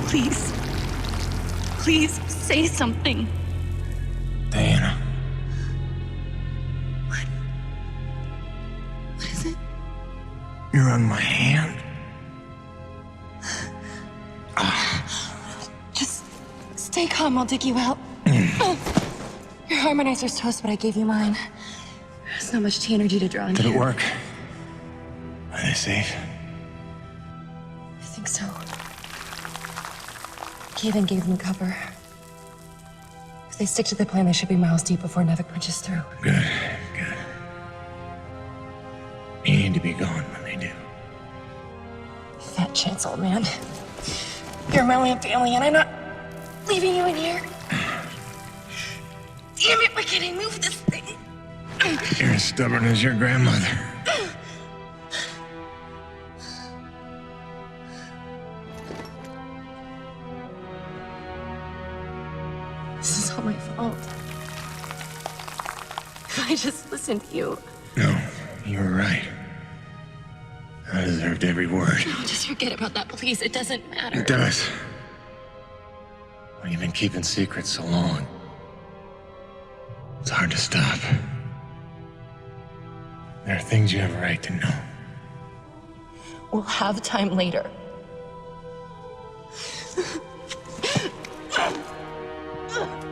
Please. Please say something. Diana. What is it? You're on my hand. Just stay calm, I'll dig you out. Your harmonizer's toast, but I gave you mine. There's not much T energy to draw on Did here. it work? Are they safe? I think so. Kaven gave them cover. If they stick to the plan, they should be miles deep before Nevik punches through. Good, good. You need to be gone when they do. Fat chance, old man. You're my only family, and I'm not leaving you in here. Damn it, why can't I move this thing? You're as stubborn as your grandmother. This is all my fault. If I just listened to you. No, you were right. I deserved every word. No, just forget about that, please. It doesn't matter. It does. When you've been keeping secrets so long, it's hard to stop. There are things you have a right to know. We'll have time later.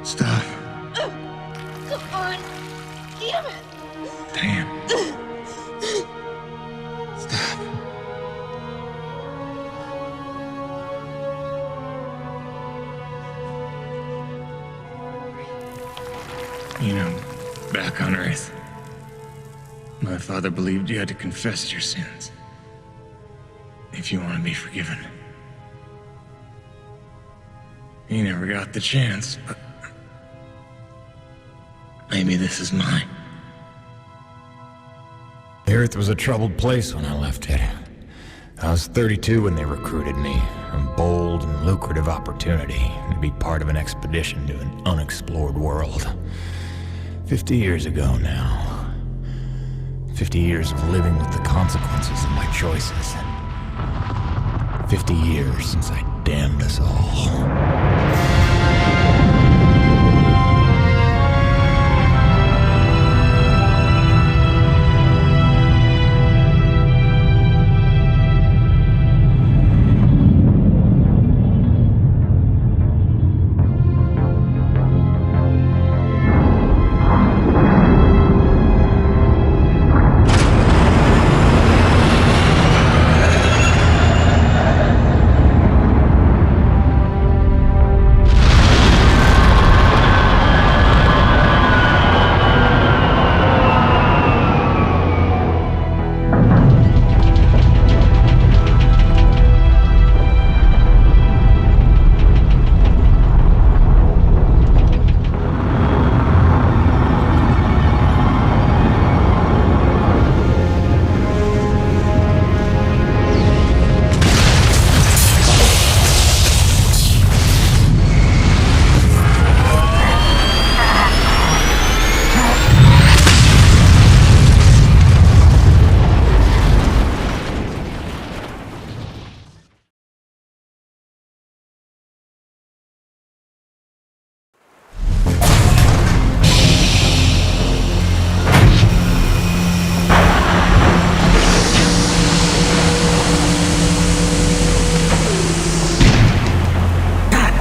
Stop. Come on. Damn it. Damn. Stop. You know, back on Earth, my father believed you had to confess your sins if you want to be forgiven. He never got the chance, but maybe this is mine. The Earth was a troubled place when I left it. I was 32 when they recruited me. A bold and lucrative opportunity to be part of an expedition to an unexplored world. 50 years ago now. 50 years of living with the consequences of my choices. 50 years since I damned us all.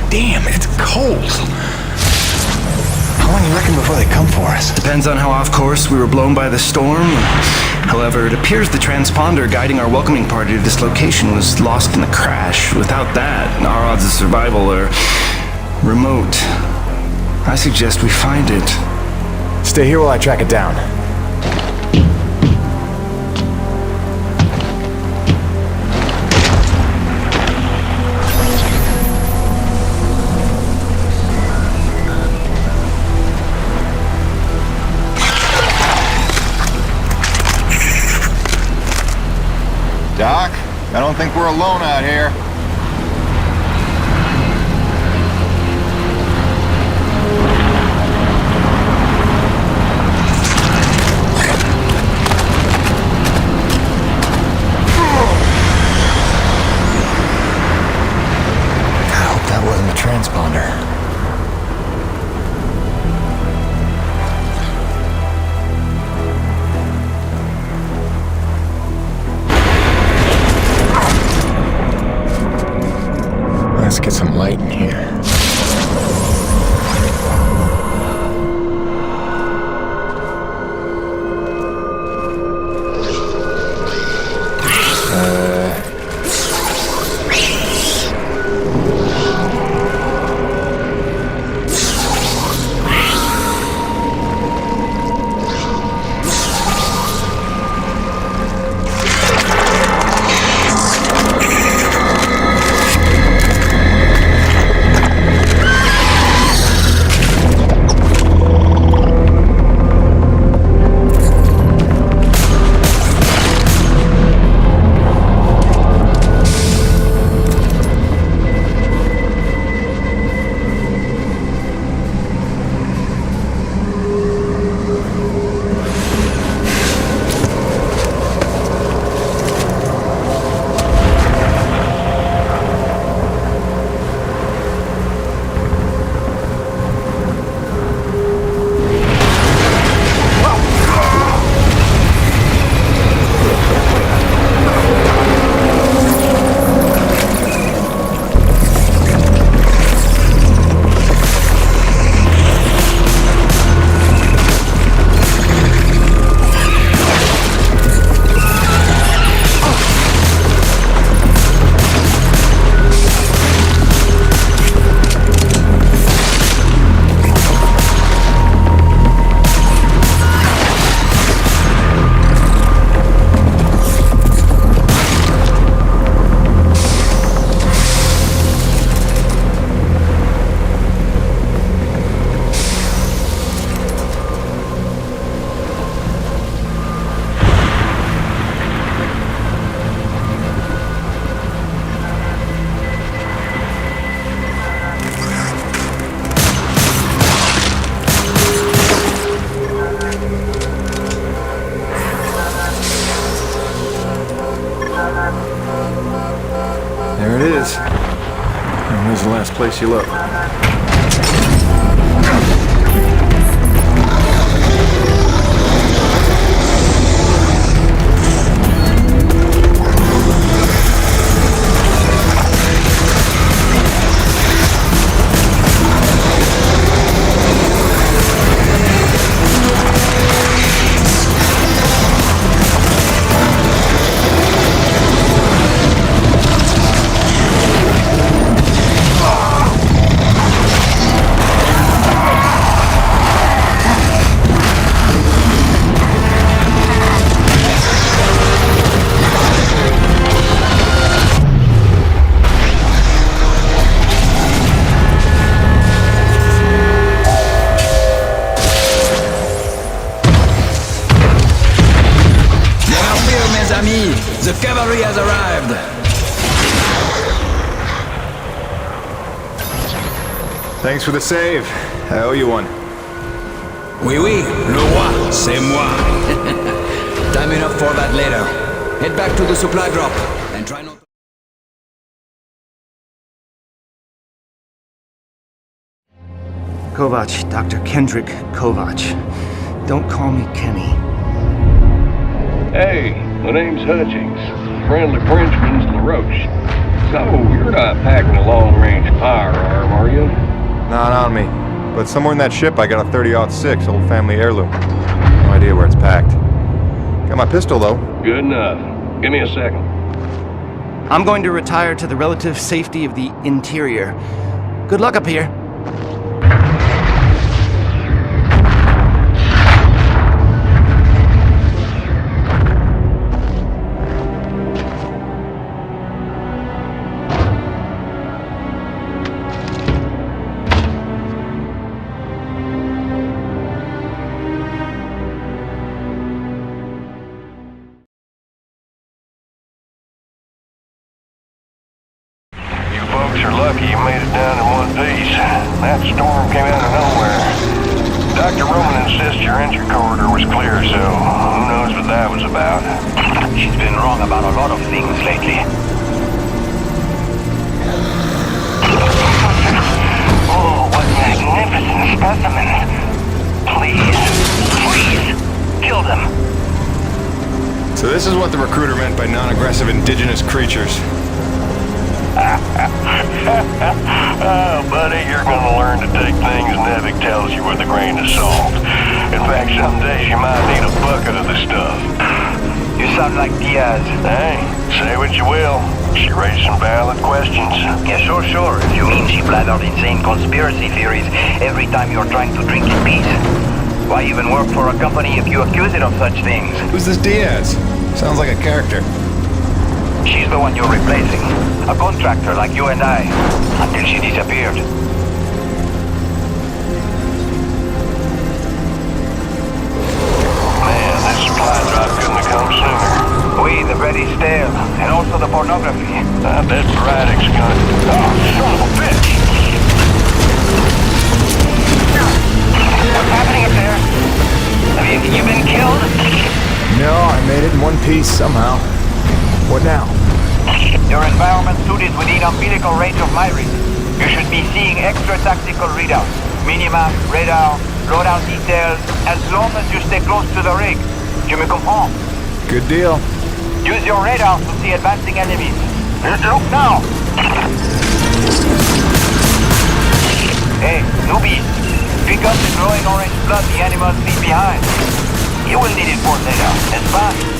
Damn, it's cold. How long you reckon before they come for us? Depends on how off course we were blown by the storm. However, it appears the transponder guiding our welcoming party to this location was lost in the crash. Without that, our odds of survival are remote. I suggest we find it. Stay here while I track it down. Doc, I don't think we're alone out here. Get some light in here. There it is. And where's the last place you looked? The cavalry has arrived! Thanks for the save. I owe you one. Oui, oui, le roi, c'est moi. Time enough for that later. Head back to the supply drop and try not to... Kovac, Dr. Kendrick Kovac. Don't call me Kenny. Hey, my name's Hutchings. Friendly Frenchman's LaRoche. So, you're not packing a long-range firearm, are you? Not on me. But somewhere in that ship I got a 30-06 old family heirloom. No idea where it's packed. Got my pistol, though. Good enough. Give me a second. I'm going to retire to the relative safety of the interior. Good luck up here. You're lucky you made it down in one piece. That storm came out of nowhere. Dr. Roman insists your entry corridor was clear, so who knows what that was about. She's been wrong about a lot of things lately. Oh, what magnificent specimens. Please, kill them. So this is what the recruiter meant by non-aggressive indigenous creatures. Oh, buddy, you're gonna learn to take things Nevik tells you with a grain of salt. In fact, some days you might need a bucket of the stuff. You sound like Diaz. Hey, say what you will. She raised some valid questions. Yeah, sure. If you mean she blathered insane conspiracy theories every time you're trying to drink in peace. Why even work for a company if you accuse it of such things? Who's this Diaz? Sounds like a character. She's the one you're replacing. A contractor like you and I. Until she disappeared. Man, this supply drop couldn't have come sooner. Oui, the bread is stale. And also the pornography. I bet Braddock's gonna... Oh, son of a bitch! What's happening up there? Have you been killed? No, I made it in one piece somehow. What now? Your environment suit is within umbilical range of my rig. You should be seeing extra tactical readouts. Minimap, radar, loadout details, as long as you stay close to the rig. Tu me comprends? Good deal. Use your radar to see advancing enemies. Look now! Hey, newbie. Pick up the glowing orange blood the animals leave behind. You will need it for later. It's fast.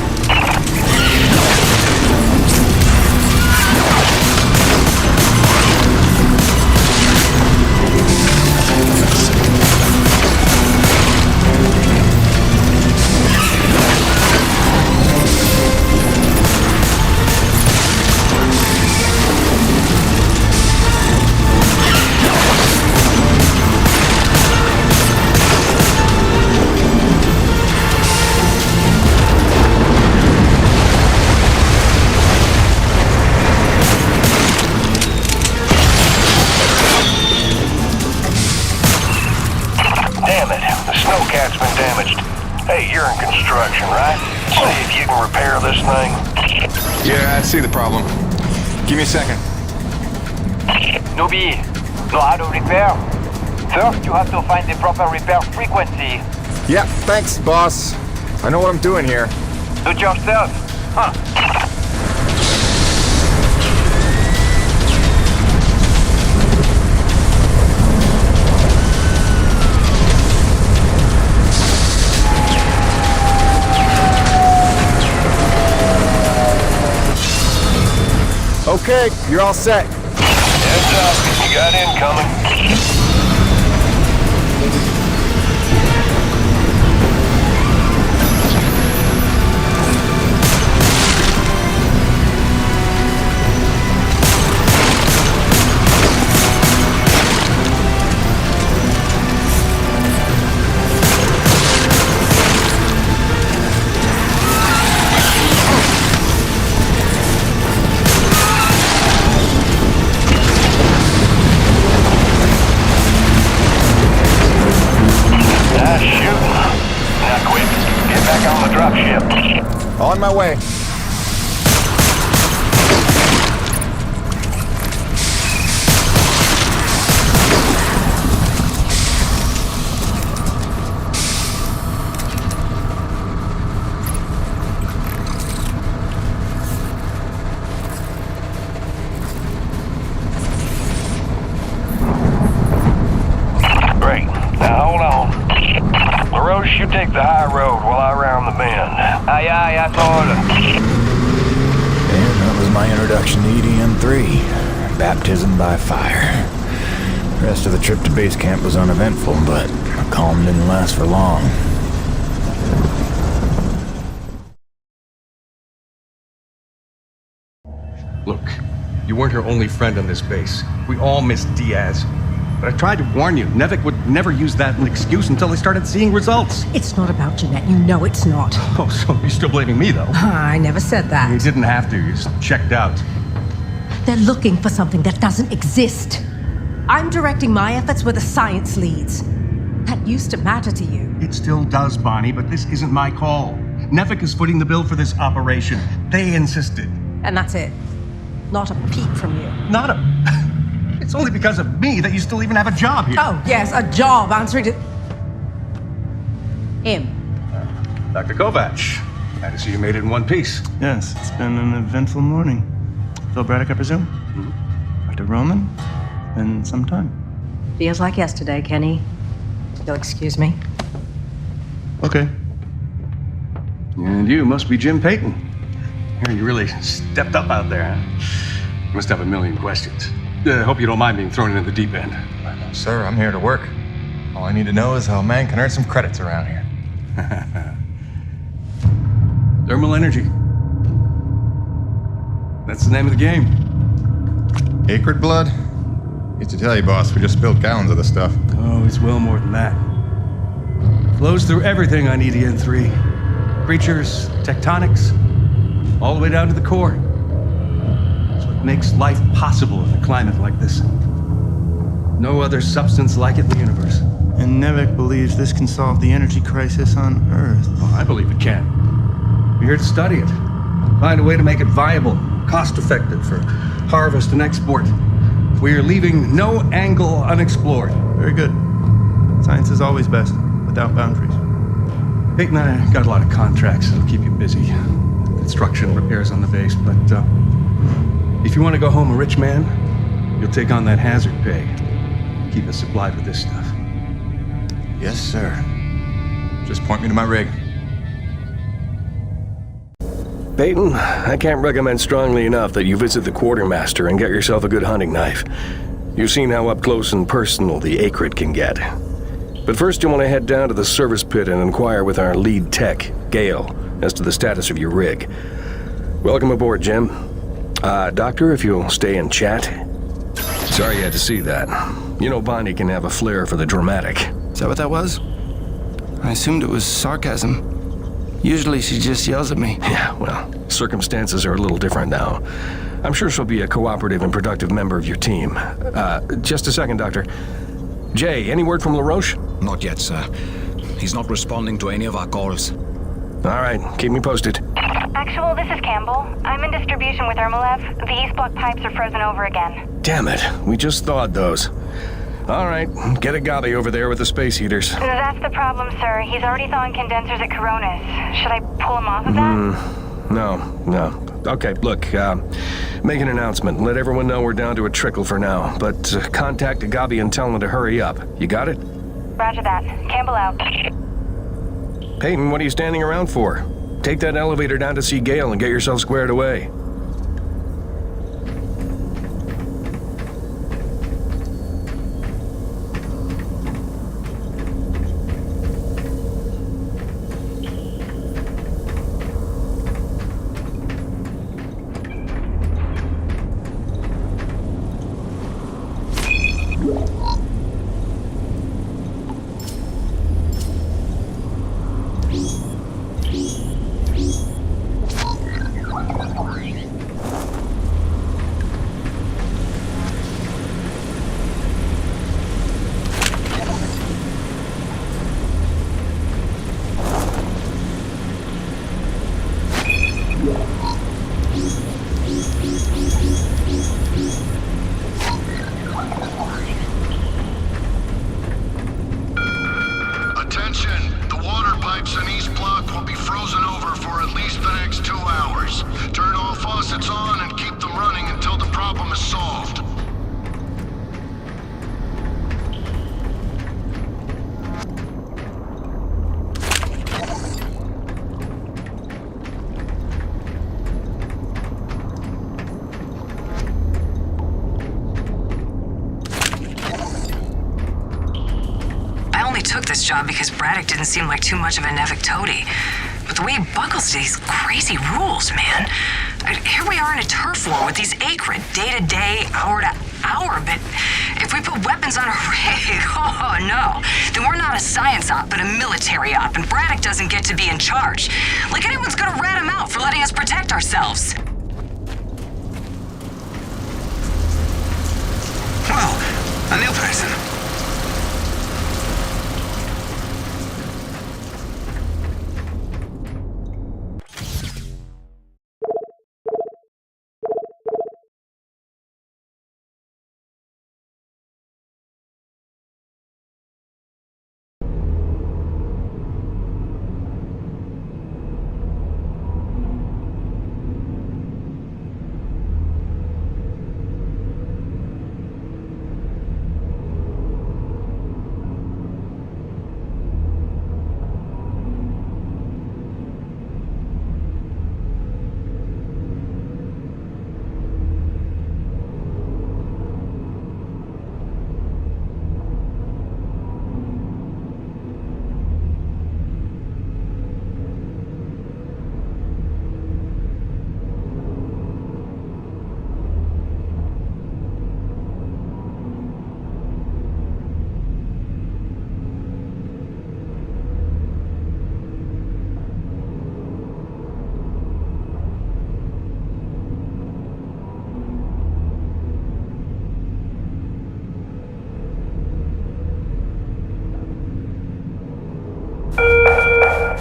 Damn it, the snowcat's been damaged. Hey, you're in construction, right? See if you can repair this thing. Yeah, I see the problem. Give me a second. Newbie, know how to repair? First, you have to find the proper repair frequency. Yeah, thanks, boss. I know what I'm doing here. Do it yourself. Huh. Okay, you're all set. Heads up, you got incoming. On my way. Great. Now hold on. LaRoche, you take the high road while I round the bend. Aye, asshole. And that was my introduction to EDM-3. Baptism by fire. The rest of the trip to base camp was uneventful, but the calm didn't last for long. Look, you weren't her only friend on this base. We all miss Diaz. But I tried to warn you. Nevik would never use that as an excuse until they started seeing results. It's not about Jeanette. You know it's not. Oh, so you're still blaming me, though? I never said that. You didn't have to. You just checked out. They're looking for something that doesn't exist. I'm directing my efforts where the science leads. That used to matter to you. It still does, Bonnie, but this isn't my call. Nevik is footing the bill for this operation. They insisted. And that's it. Not a peep from you. Not a... It's only because of me that you still even have a job here. Oh, yes, a job answering to... him. Dr. Kovac, glad to see you made it in one piece. Yes, it's been an eventful morning. Phil Braddock, I presume? Mm-hmm. Dr. Roman. Been some time. Feels like yesterday, Kenny. You'll excuse me. Okay. And you must be Jim Payton. You really stepped up out there, huh? You must have a million questions. Hope you don't mind being thrown into the deep end. Sir, I'm here to work. All I need to know is how a man can earn some credits around here. Thermal energy. That's the name of the game. Acrid blood? Used to tell you, boss, we just spilled gallons of the stuff. Oh, it's well more than that. Flows through everything on EDN3. Creatures, tectonics, all the way down to the core. It's what makes life possible in a climate like this. No other substance like it in the universe. And Nevek believes this can solve the energy crisis on Earth. Well, I believe it can. We're here to study it. Find a way to make it viable, cost-effective for harvest and export. We are leaving no angle unexplored. Very good. Science is always best, without boundaries. Peyton and I got a lot of contracts that'll keep you busy. Construction, repairs on the base, but if you want to go home a rich man, you'll take on that hazard pay. Keep us supplied with this stuff. Yes, sir. Just point me to my rig. Peyton, I can't recommend strongly enough that you visit the quartermaster and get yourself a good hunting knife. You've seen how up close and personal the Acrid can get. But first you want to head down to the service pit and inquire with our lead tech, Gale, as to the status of your rig. Welcome aboard, Jim. Doctor, if you'll stay and chat. Sorry you had to see that. You know Bonnie can have a flair for the dramatic. Is that what that was? I assumed it was sarcasm. Usually she just yells at me. Yeah, well, circumstances are a little different now. I'm sure she'll be a cooperative and productive member of your team. Just a second, Doctor. Jay, any word from LaRoche? Not yet, sir. He's not responding to any of our calls. All right, keep me posted. Actual, this is Campbell. I'm in distribution with Ermolev. The East Block pipes are frozen over again. Damn it, we just thawed those. All right, get Agabe over there with the space heaters. That's the problem, sir. He's already thawing condensers at Coronas. Should I pull him off of that? No. Okay, look, make an announcement. Let everyone know we're down to a trickle for now. But contact Agabe and tell him to hurry up. You got it? Roger that. Campbell out. Peyton, what are you standing around for? Take that elevator down to see Gale and get yourself squared away. Job because Braddock didn't seem like too much of a Nevik toady. But the way he buckles to these crazy rules, man. Here we are in a turf war with these Acrid, day to day, hour to hour, but if we put weapons on a rig, oh no, then we're not a science op, but a military op, and Braddock doesn't get to be in charge. Like anyone's gonna rat him out for letting us protect ourselves. Well, a new person.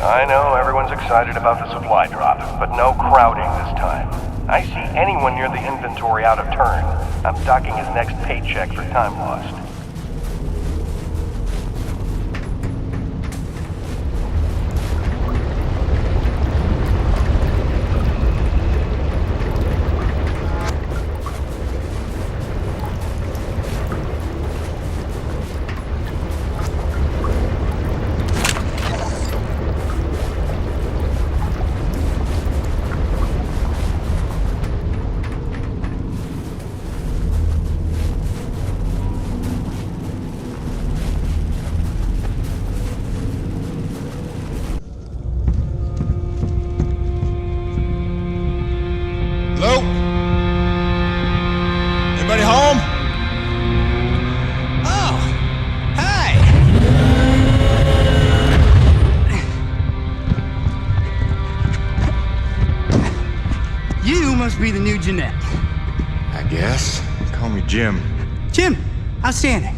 I know everyone's excited about the supply drop, but no crowding this time. I see anyone near the inventory out of turn. I'm docking his next paycheck for time lost. Hello? Anybody home? Oh, hey! You must be the new Jeanette. I guess. Call me Jim. Jim, outstanding.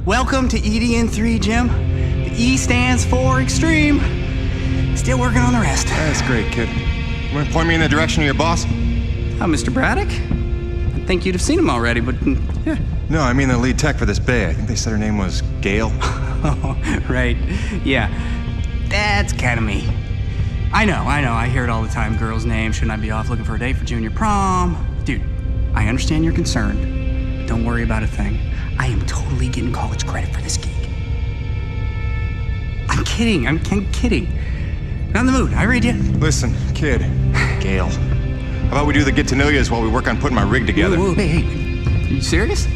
Welcome to EDN3, Jim. The E stands for extreme. Still working on the rest. That's great, kid. You want to point me in the direction of your boss? Mr. Braddock? I think you'd have seen him already, but yeah. No, I mean the lead tech for this bay. I think they said her name was Gail. Oh, right. Yeah. That's kind of me. I know. I hear it all the time. Girl's name. Shouldn't I be off looking for a date for junior prom? Dude, I understand you're concerned. Don't worry about a thing. I am totally getting college credit for this gig. I'm kidding. I'm kidding. Not in the mood. I read you. Listen, kid. Gail. How about we do the get-to-know-yous while we work on putting my rig together? Whoa, hey. Are you serious?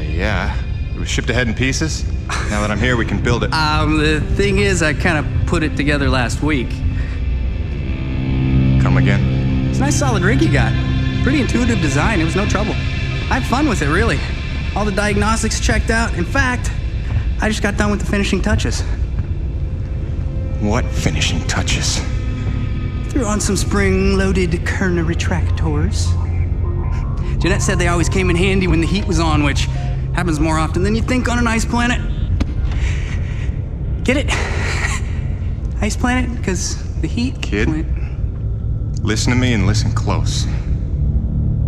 Yeah. It was shipped ahead in pieces. Now that I'm here, we can build it. The thing is, I kind of put it together last week. Come again? It's a nice solid rig you got. Pretty intuitive design. It was no trouble. I had fun with it, really. All the diagnostics checked out. In fact, I just got done with the finishing touches. What finishing touches? Threw on some spring-loaded Kerner retractors. Jeanette said they always came in handy when the heat was on, which happens more often than you'd think on an ice planet. Get it? Ice planet? Because the heat... Kid, listen to me and listen close.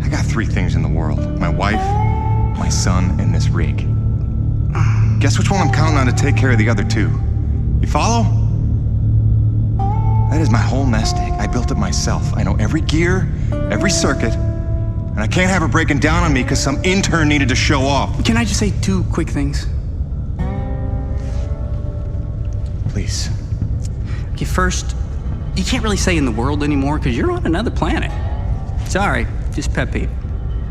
I got 3 things in the world. My wife, my son, and this rig. Guess which one I'm counting on to take care of the other 2? You follow? That is my whole nest egg. I built it myself. I know every gear, every circuit, and I can't have her breaking down on me because some intern needed to show off. Can I just say 2 quick things? Please. Okay, first, you can't really say in the world anymore because you're on another planet. Sorry, just pet peeve.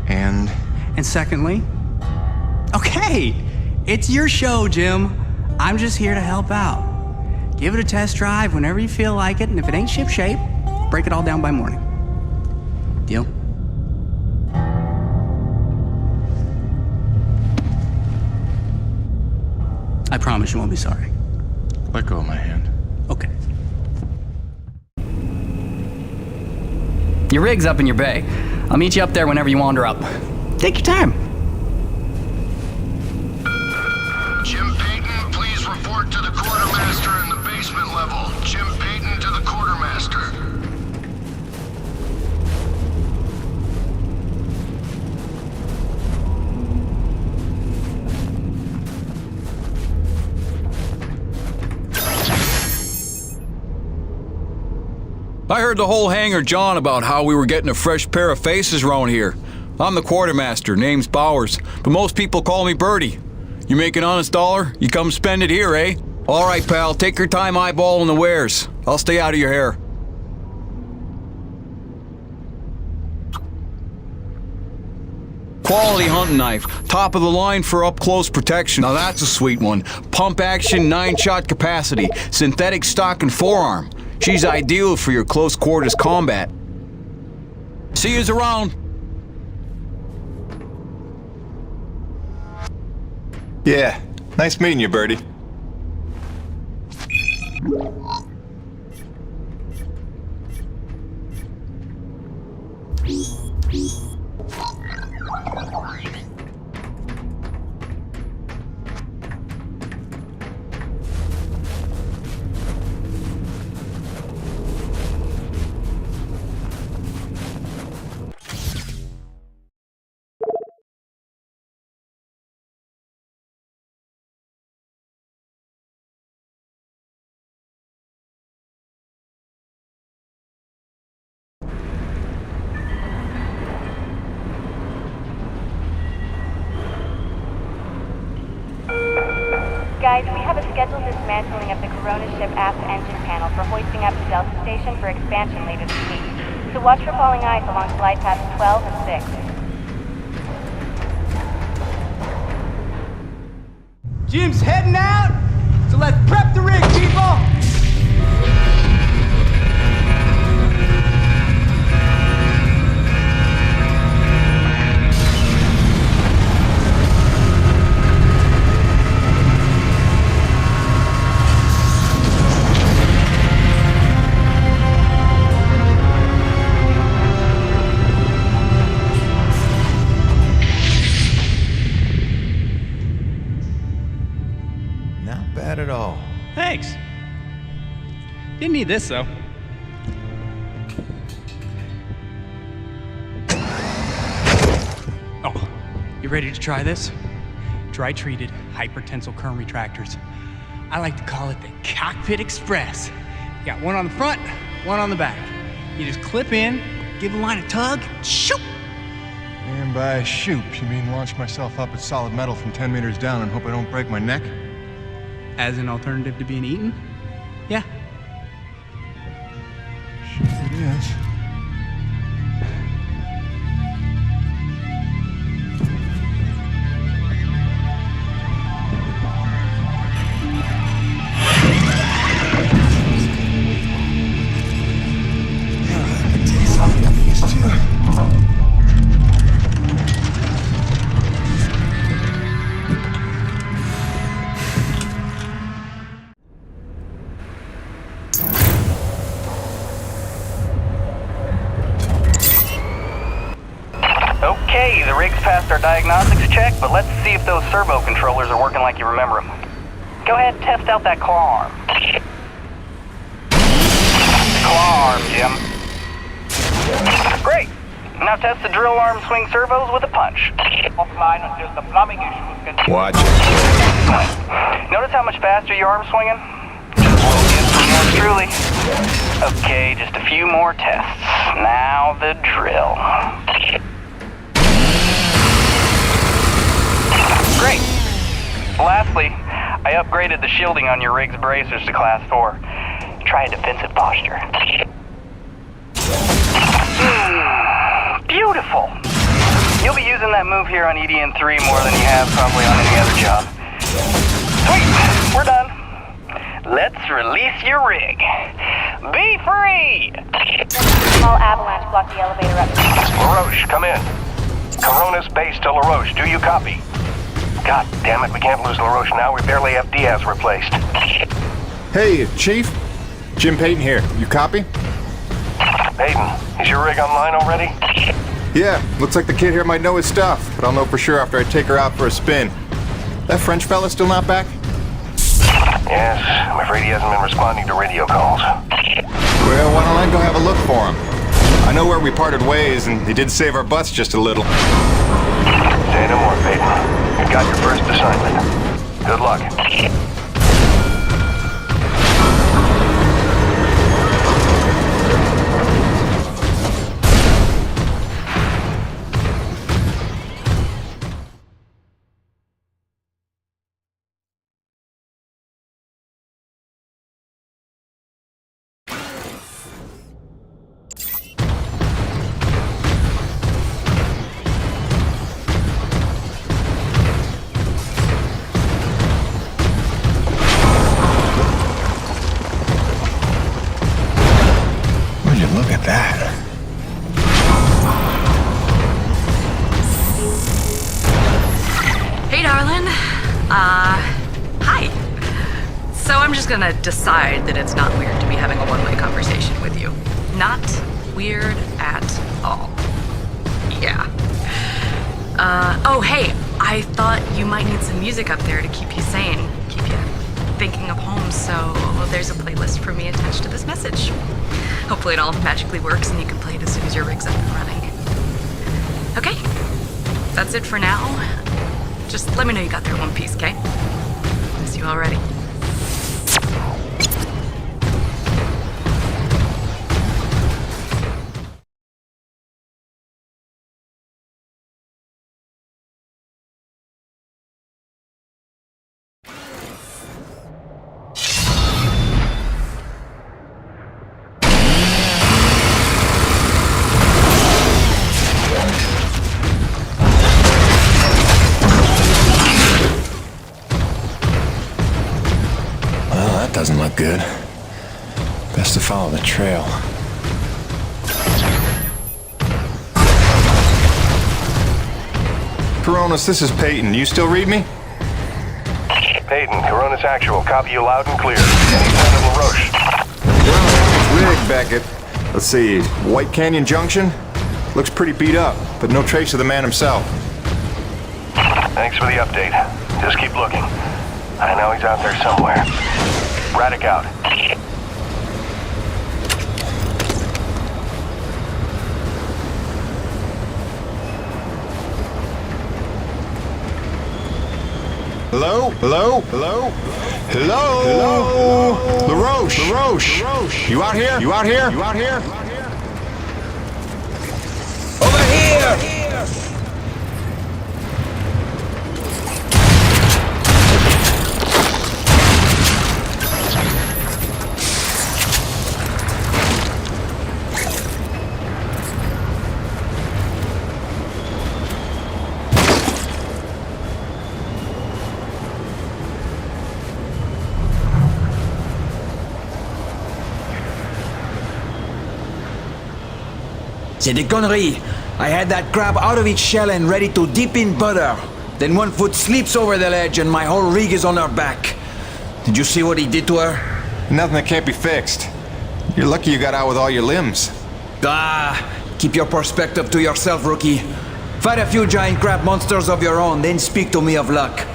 And secondly, okay, it's your show, Jim. I'm just here to help out. Give it a test drive whenever you feel like it, and if it ain't shipshape, break it all down by morning. Deal? I promise you won't be sorry. Let go of my hand. Okay. Your rig's up in your bay. I'll meet you up there whenever you wander up. Take your time. Jim Payton, please report to the quartermaster in the basement level. Jim Payton to the quartermaster. I heard the whole hangar John about how we were getting a fresh pair of faces around here. I'm the quartermaster, name's Bowers, but most people call me Birdie. You make an honest dollar, you come spend it here, eh? All right, pal, take your time eyeballing the wares. I'll stay out of your hair. Quality hunting knife, top of the line for up-close protection. Now that's a sweet one. Pump action, 9-shot capacity, synthetic stock and forearm. She's ideal for your close quarters combat. See yous around. Yeah, nice meeting you, Birdie. Guys, we have a scheduled dismantling of the Corona ship aft engine panel for hoisting up to Delta Station for expansion later this week. So watch for falling ice along glide paths 12 and 6. Jim's heading out, so let's prep the rig, people! Not bad at all. Thanks. Didn't need this, though. Oh, you ready to try this? Dry-treated hypertensile current retractors. I like to call it the Cockpit Express. You got one on the front, one on the back. You just clip in, give the line a tug, shoot! And by shoot, you mean launch myself up at solid metal from 10 meters down and hope I don't break my neck? As an alternative to being eaten? Yeah. Shit, it is. Okay, the rig's passed our diagnostics check, but let's see if those servo controllers are working like you remember them. Go ahead and test out that claw arm. Claw arm, Jim. Great. Now test the drill arm swing servos with a punch. Offline until the plumbing issues can... Watch. Notice how much faster your arm's swinging? Just a little gift from yours truly. Okay, just a few more tests. Now the drill. Great. Lastly, I upgraded the shielding on your rig's bracers to Class 4. Try a defensive posture. Beautiful. You'll be using that move here on EDN-3 more than you have probably on any other job. Sweet, we're done. Let's release your rig. Be free! Small avalanche blocked the elevator up. LaRoche, come in. Corona's base to LaRoche. Do you copy? God damn it, we can't lose LaRoche now. We barely have Diaz replaced. Hey, Chief. Jim Payton here. You copy? Peyton, is your rig online already? Yeah, looks like the kid here might know his stuff, but I'll know for sure after I take her out for a spin. That French fella still not back? Yes, I'm afraid he hasn't been responding to radio calls. Well, why don't I go have a look for him? I know where we parted ways, and he did save our butts just a little. Say no more, Peyton. You got your first assignment. Good luck. Look at that. Hey, darling. Hi. So I'm just gonna decide that it's not weird to be having a one-way conversation with you. Not weird at all. Yeah. Oh, hey, I thought you might need some music up there to keep you sane, keep you thinking of home, so there's a playlist for me attached to this message. Hopefully it all magically works and you can play it as soon as your rig's up and running. Okay, that's it for now. Just let me know you got there in one piece, okay? Miss you already. look good. Best to follow the trail. Coronis, this is Peyton. You still read me? Peyton, Coronis Actual. Copy you loud and clear. Any sign of LaRoche? Rig, Beckett. Let's see, White Canyon Junction? Looks pretty beat up, but no trace of the man himself. Thanks for the update. Just keep looking. I know he's out there somewhere. Braddock out. Hello? Hello? Hello? Hello? Hello? LaRoche? LaRoche? You out here? You out here? You out here? Over here! C'est des conneries. I had that crab out of its shell and ready to dip in butter. Then one foot slips over the ledge and my whole rig is on her back. Did you see what he did to her? Nothing that can't be fixed. You're lucky you got out with all your limbs. Ah, keep your perspective to yourself, rookie. Fight a few giant crab monsters of your own, then speak to me of luck.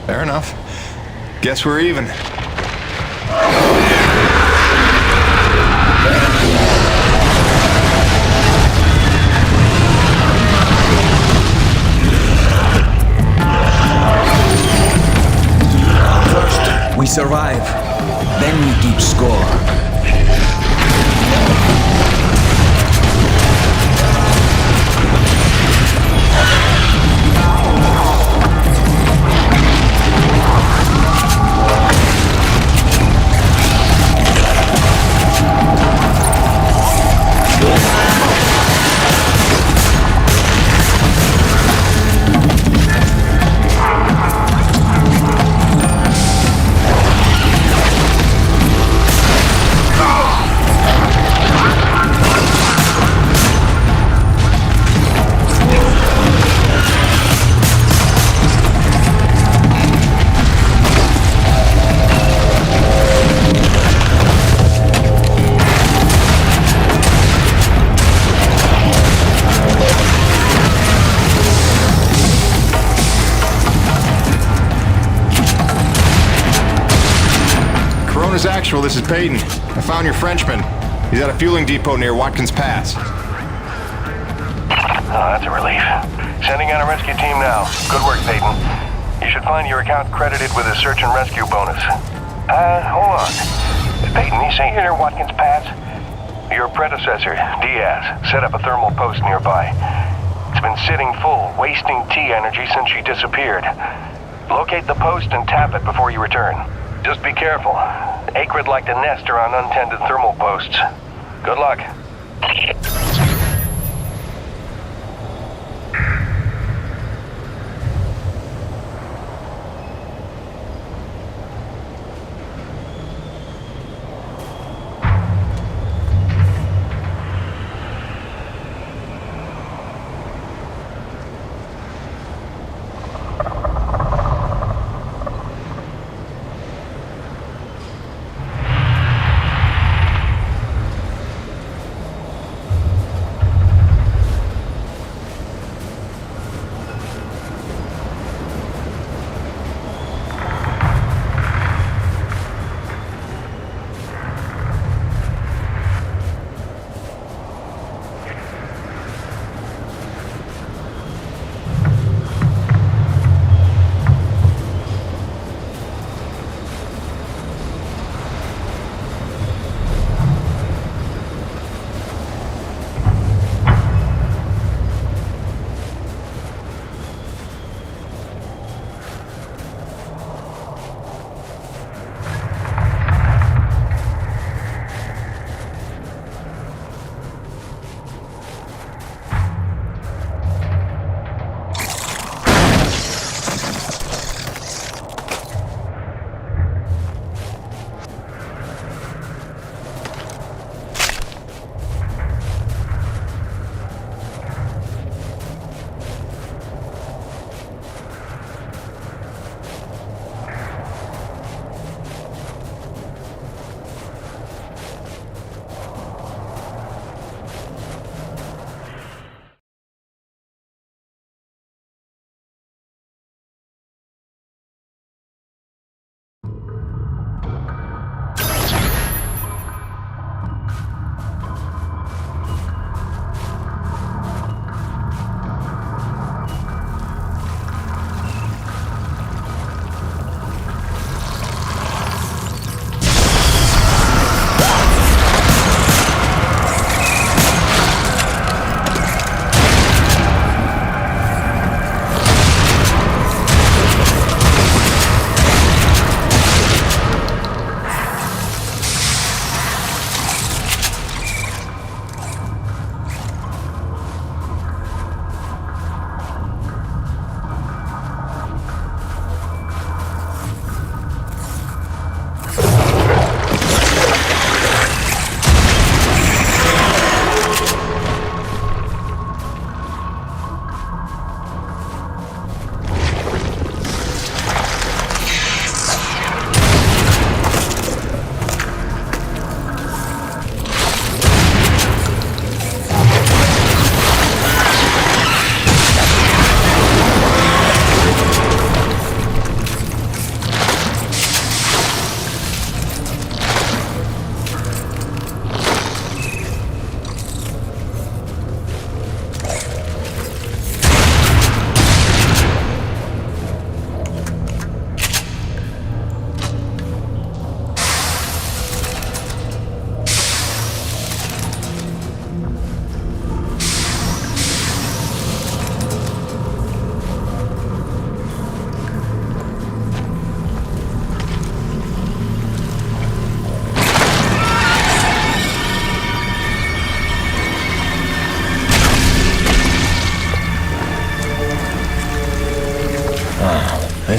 Fair enough. Guess we're even. We survive, then we keep score. Actual, this is Peyton. I found your Frenchman. He's at a fueling depot near Watkins Pass. Oh, that's a relief. Sending out a rescue team now. Good work, Peyton. You should find your account credited with a search and rescue bonus. Hold on. Peyton, you say you're near Watkins Pass? Your predecessor, Diaz, set up a thermal post nearby. It's been sitting full, wasting T energy since she disappeared. Locate the post and tap it before you return. Just be careful. Acrid like to nest around untended thermal posts. Good luck.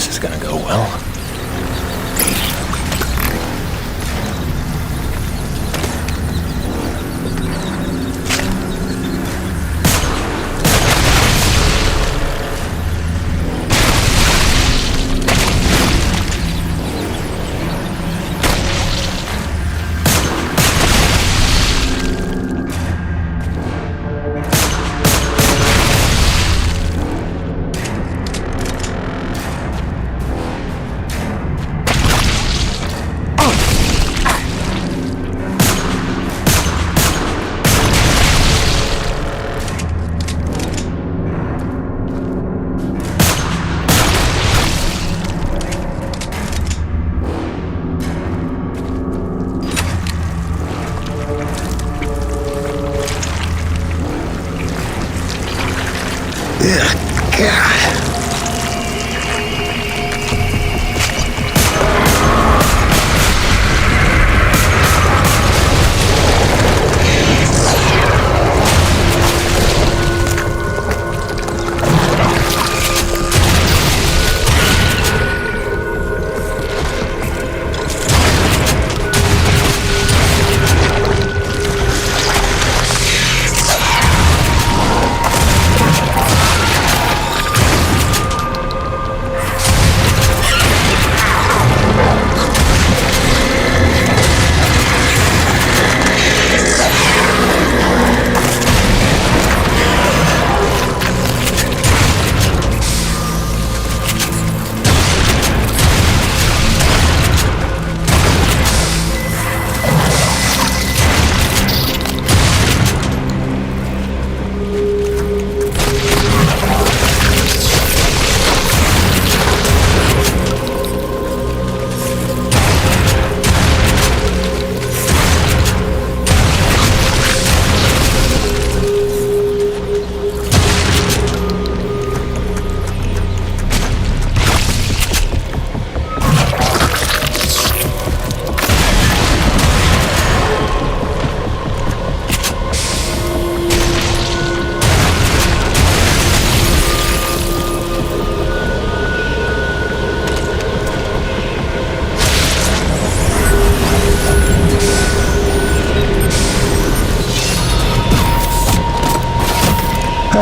this is gonna go well.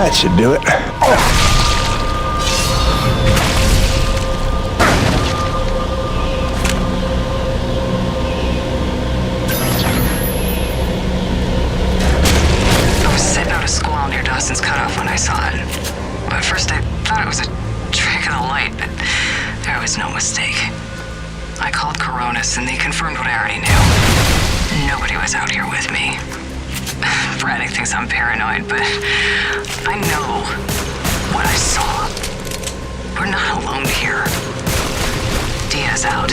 That should do it. I was sitting out of school out near Dawson's Cutoff when I saw it. At first I thought it was a trick of the light, but there was no mistake. I called Coronis and they confirmed what I already knew. Nobody was out here with me. Braddock thinks I'm paranoid, but I know what I saw. We're not alone here. Diaz out.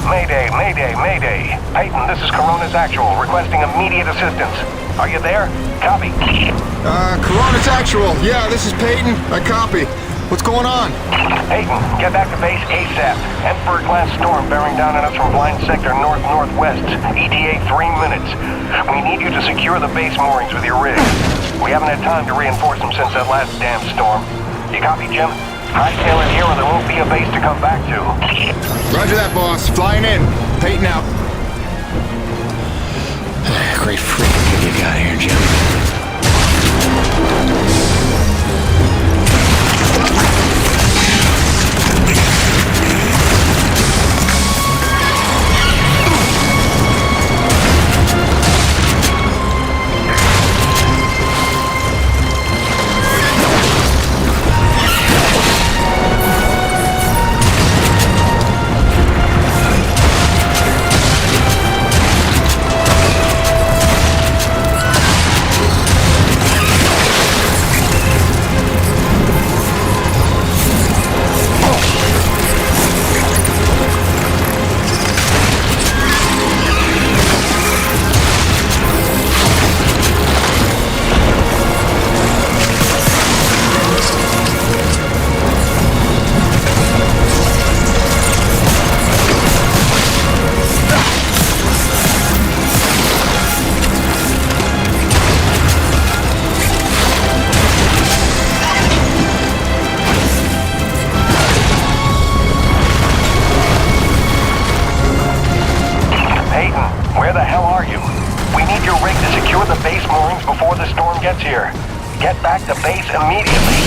Mayday, mayday, mayday. Peyton, this is Corona's Actual, requesting immediate assistance. Are you there? Copy. Corona's Actual. Yeah, this is Peyton. I copy. What's going on? Peyton, get back to base ASAP. Emperor-class storm bearing down on us from blind sector north-northwest. ETA 3 minutes. We need you to secure the base moorings with your rig. We haven't had time to reinforce them since that last damn storm. You copy, Jim? Hightail it here or there won't be a base to come back to. Roger that, boss. Flying in. Peyton out. Great freaking get you got here, Jim. Here. Get back to base immediately.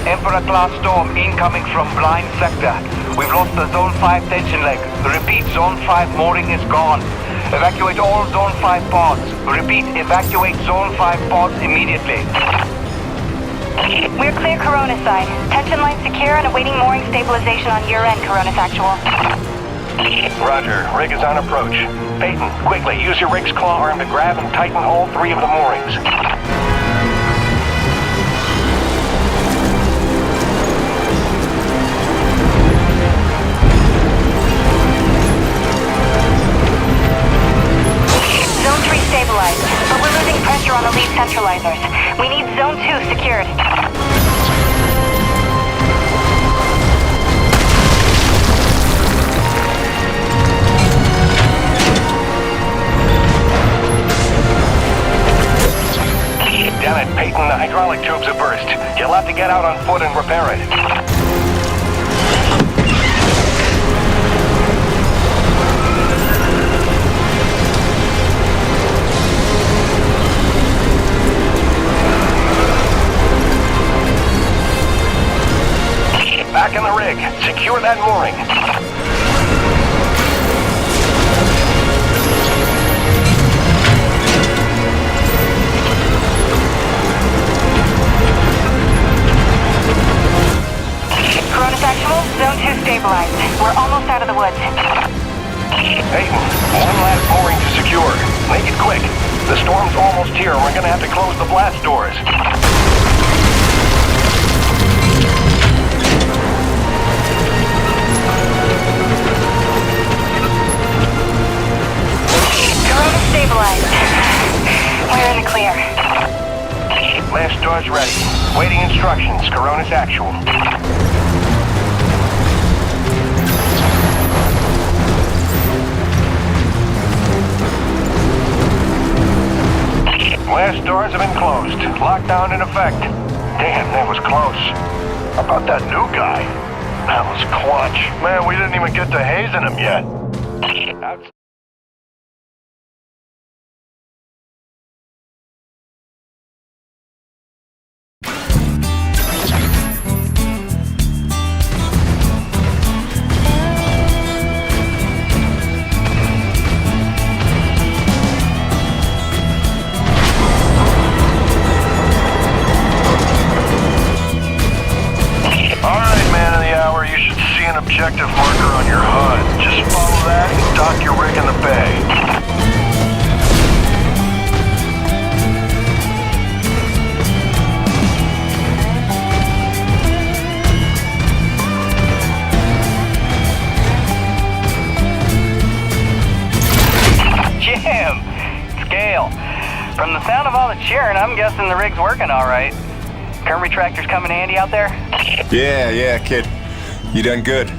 Emperor-class storm incoming from blind sector. We've lost the Zone 5 tension leg. Repeat, Zone 5 mooring is gone. Evacuate all Zone 5 pods. Repeat, evacuate Zone 5 pods immediately. We're clear Corona side. Tension line secure and awaiting mooring stabilization on your end, Corona's Actual. Roger. Rig is on approach. Peyton, quickly, use your rig's claw arm to grab and tighten all 3 of the moorings. Zone 3 stabilized, but we're losing pressure on the lead centralizers. We need Zone 2 secured. Damn it, Peyton, the hydraulic tubes have burst. You'll have to get out on foot and repair it. Back in the rig. Secure that mooring. Corona's Actual, Zone 2 stabilized. We're almost out of the woods. Peyton, one last mooring to secure. Make it quick. The storm's almost here and we're gonna have to close the blast doors. Corona stabilized. We're in the clear. Blast doors ready. Waiting instructions. Corona's Actual. Blast doors have been closed. Lockdown in effect. Damn, that was close. How about that new guy? That was clutch. Man, we didn't even get to hazing him yet. objective marker on your HUD. Just follow that and dock your rig in the bay. Jim! Scale. From the sound of all the cheering, I'm guessing the rig's working all right. Current retractors come in handy out there? Yeah, kid. You done good.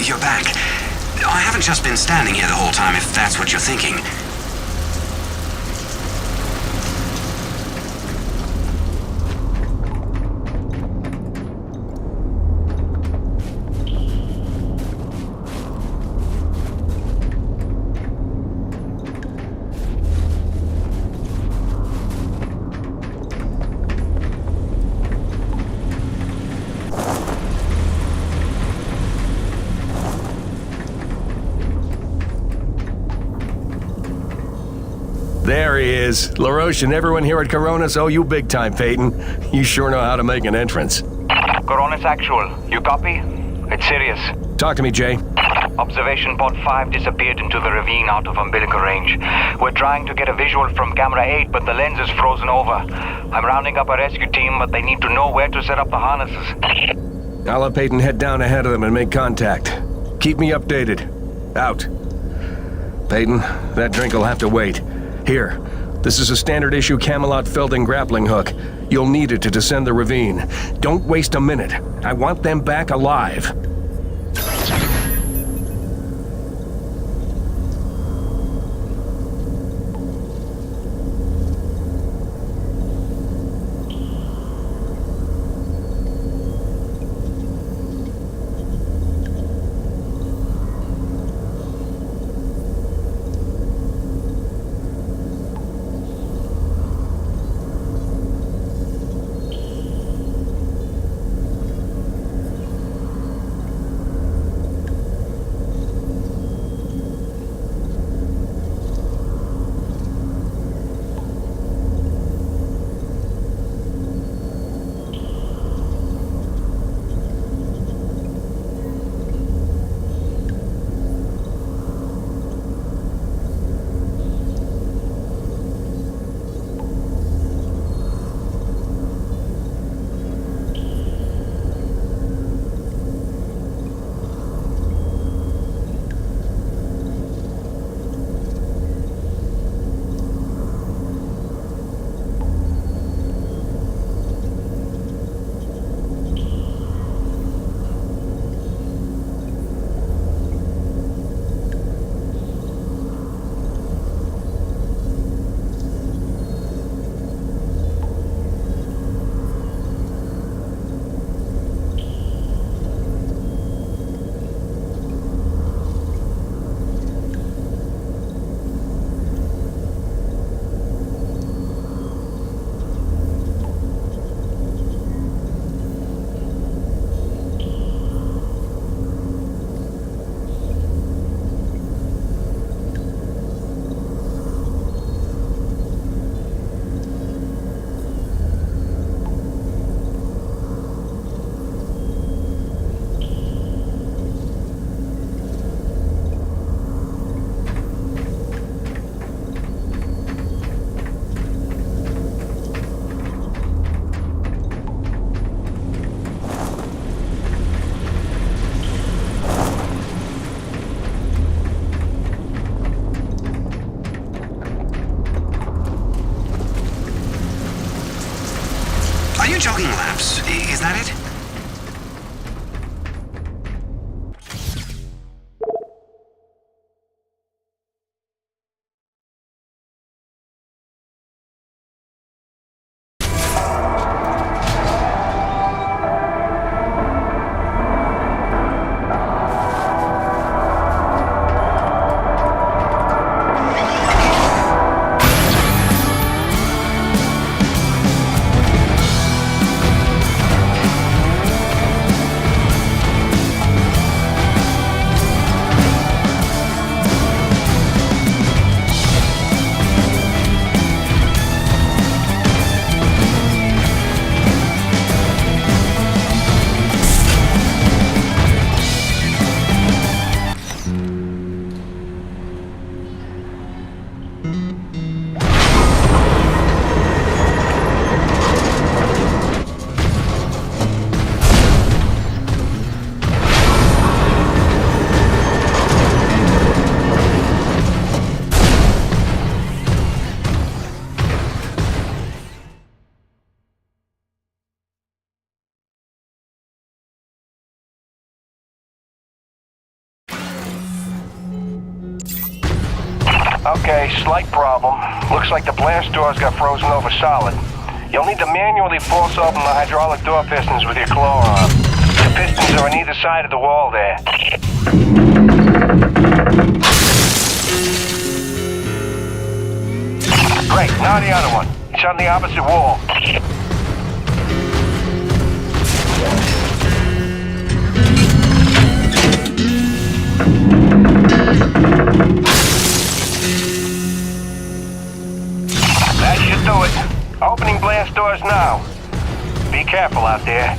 You're back. I haven't just been standing here the whole time, if that's what you're thinking. There he is. LaRoche and everyone here at Coronis owe you big time, Peyton. You sure know how to make an entrance. Coronis Actual. You copy? It's serious. Talk to me, Jay. Observation pod 5 disappeared into the ravine out of umbilical range. We're trying to get a visual from camera 8, but the lens is frozen over. I'm rounding up a rescue team, but they need to know where to set up the harnesses. I'll have Peyton head down ahead of them and make contact. Keep me updated. Out. Peyton, that drink will have to wait. Here, this is a standard issue Camelot Felding grappling hook. You'll need it to descend the ravine. Don't waste a minute. I want them back alive. Okay, slight problem. Looks like the blast doors got frozen over solid. You'll need to manually force open the hydraulic door pistons with your claw arm. The pistons are on either side of the wall there. Great, now the other one. It's on the opposite wall. That should do it. Opening blast doors now. Be careful out there.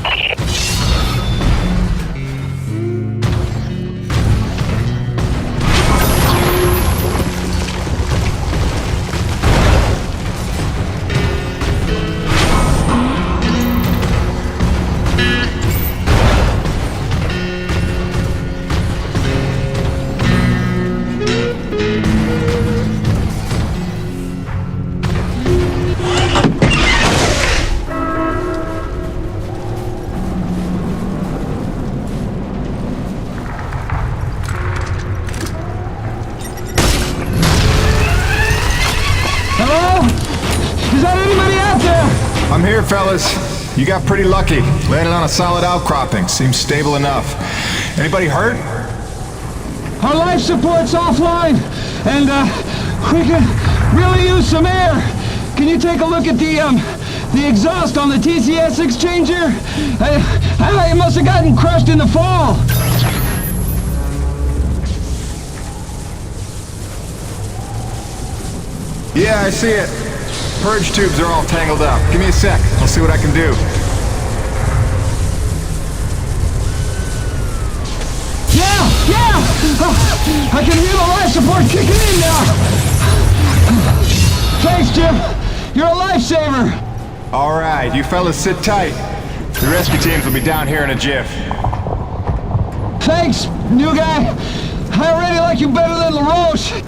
I'm here, fellas. You got pretty lucky. Landed on a solid outcropping. Seems stable enough. Anybody hurt? Our life support's offline, and we could really use some air. Can you take a look at the exhaust on the TCS exchanger? It must have gotten crushed in the fall. Yeah, I see it. Purge tubes are all tangled up. Give me a sec. I'll see what I can do. Yeah! I can feel the life support kicking in now! Thanks, Jim. You're a lifesaver. All right, you fellas sit tight. The rescue teams will be down here in a jiff. Thanks, new guy. I already like you better than LaRoche.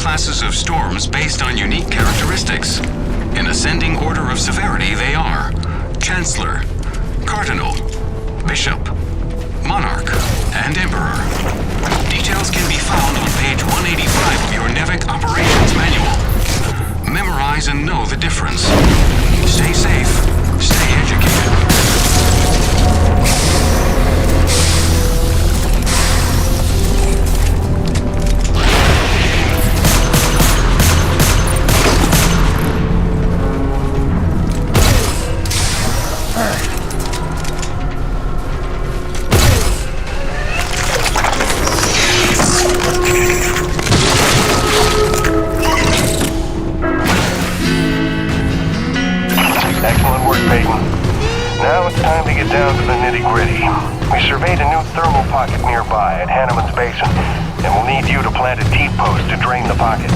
classes of storms based on unique characteristics. In ascending order of severity, they are Chancellor, Cardinal, Bishop, Monarch, and Emperor. Details can be found on page 185 of your NEVIC Operations Manual. Memorize and know the difference. Stay safe. Stay educated. Excellent work, Peyton. Now it's time to get down to the nitty-gritty. We surveyed a new thermal pocket nearby at Hanneman's Basin, and we'll need you to plant a T-post to drain the pocket.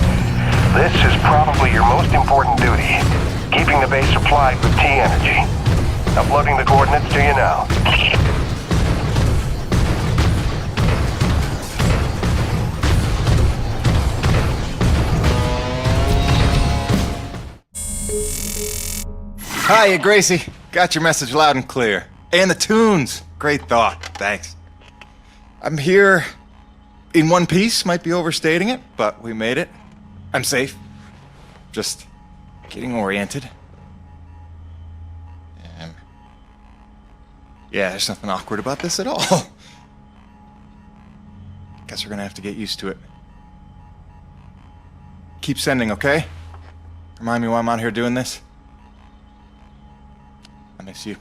This is probably your most important duty, keeping the base supplied with T-energy. Uploading the coordinates to you now. Hiya, Gracie. Got your message loud and clear. And the tunes. Great thought. Thanks. I'm here in one piece. Might be overstating it, but we made it. I'm safe. Just getting oriented. Yeah, there's nothing awkward about this at all. Guess we're gonna have to get used to it. Keep sending, okay? Remind me why I'm out here doing this. I miss you.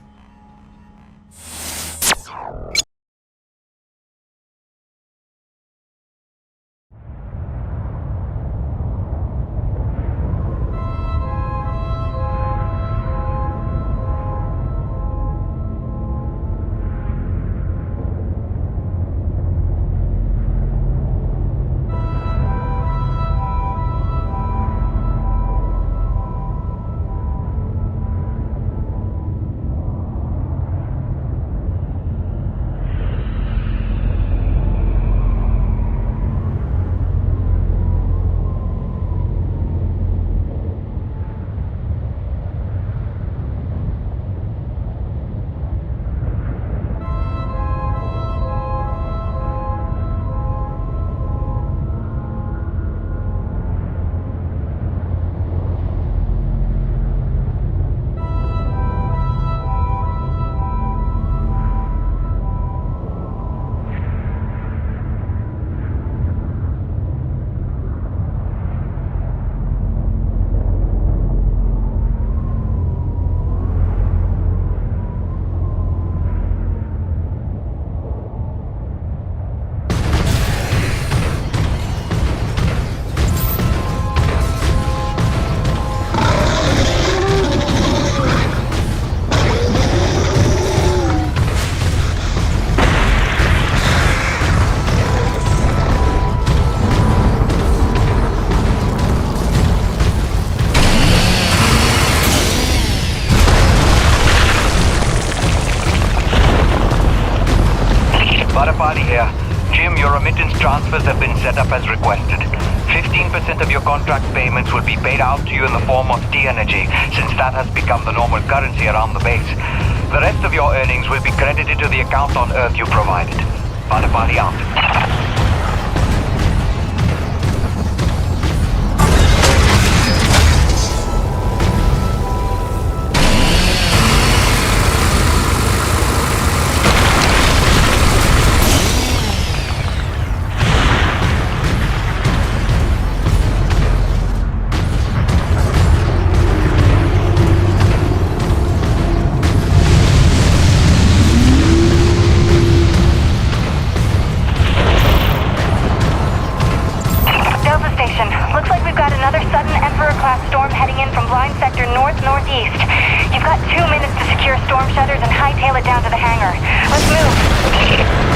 Butterparty here. Jim, your remittance transfers have been set up as requested. 15% of your contract payments will be paid out to you in the form of T-energy, since that has become the normal currency around the base. The rest of your earnings will be credited to the account on Earth you provided. Butterparty out. Looks like we've got another sudden Emperor-class storm heading in from blind sector north-northeast. You've got 2 minutes to secure storm shutters and hightail it down to the hangar. Let's move.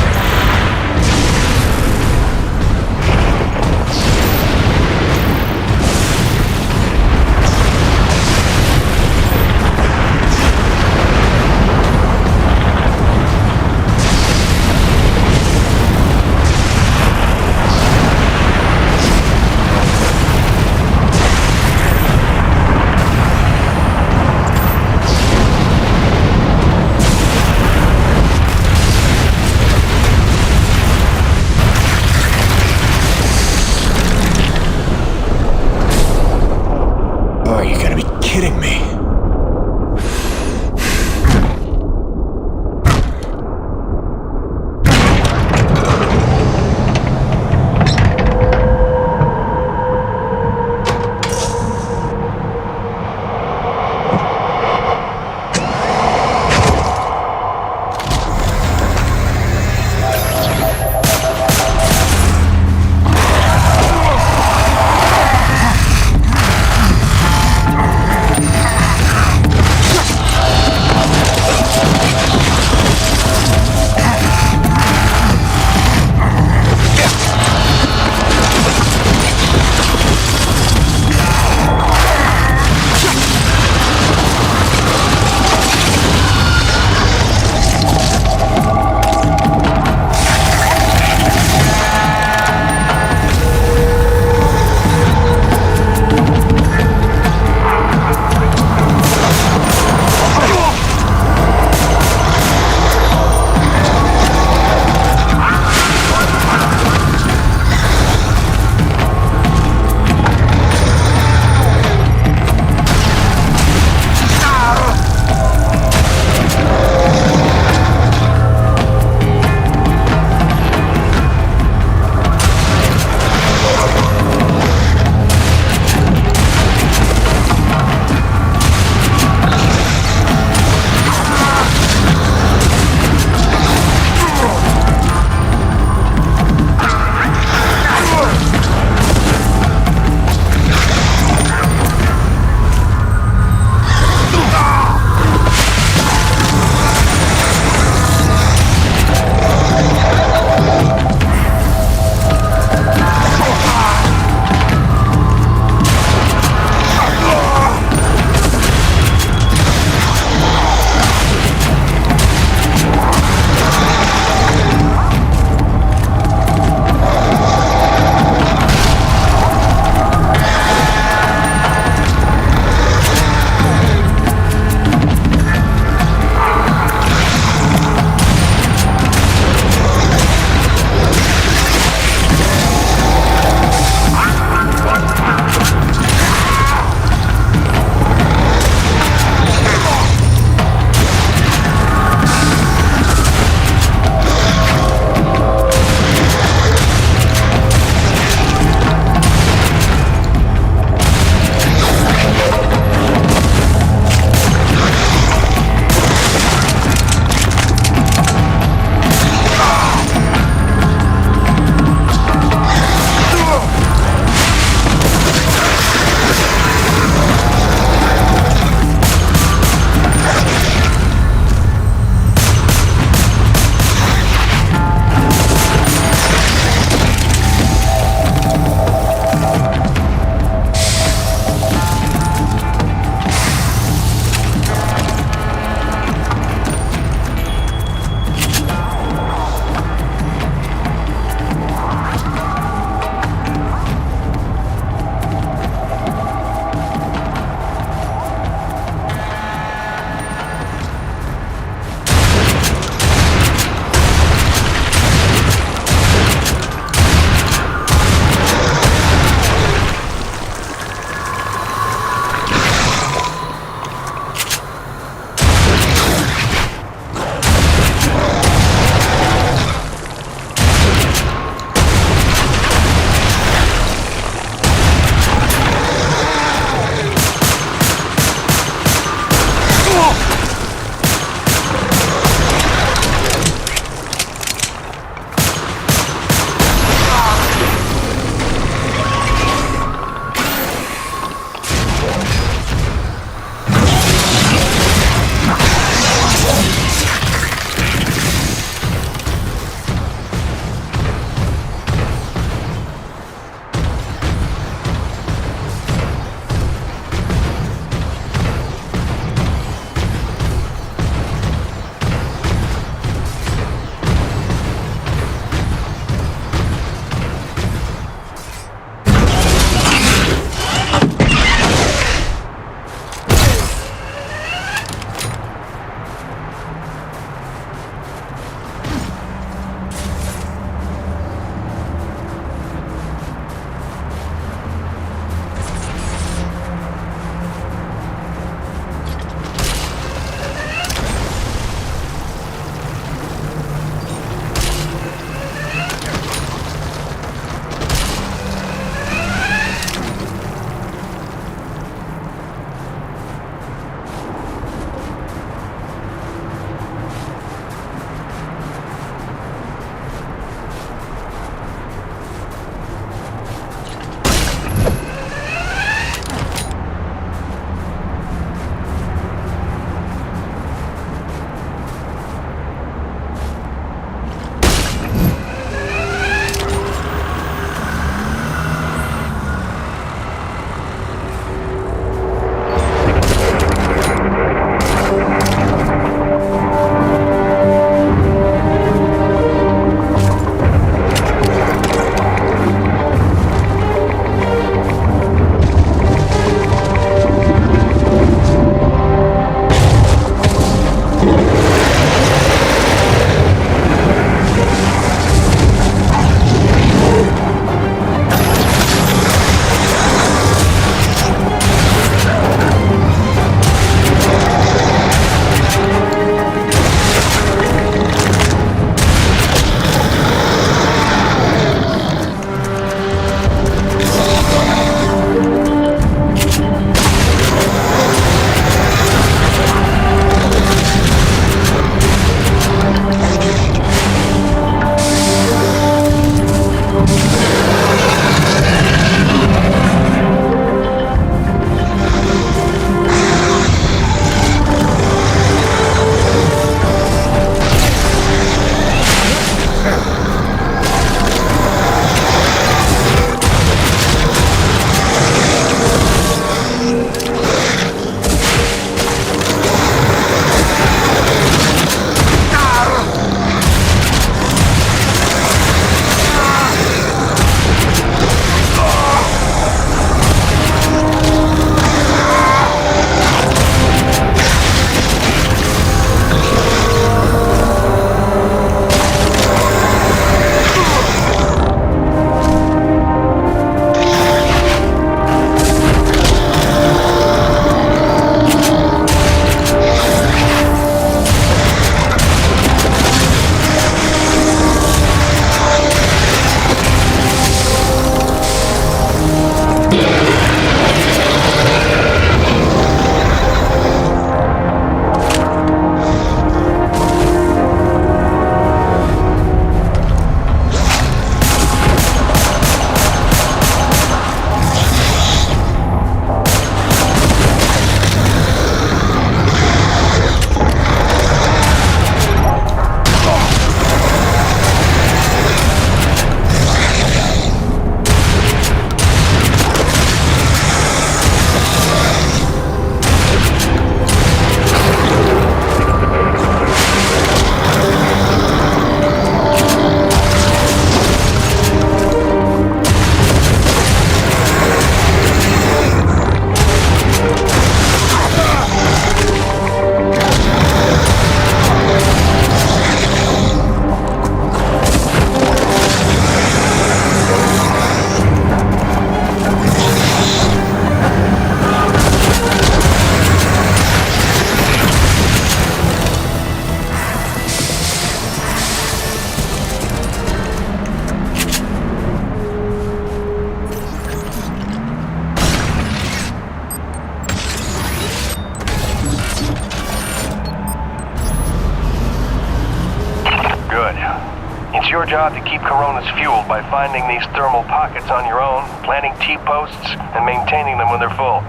your job to keep Coronas fueled by finding these thermal pockets on your own, planting T-posts, and maintaining them when they're full.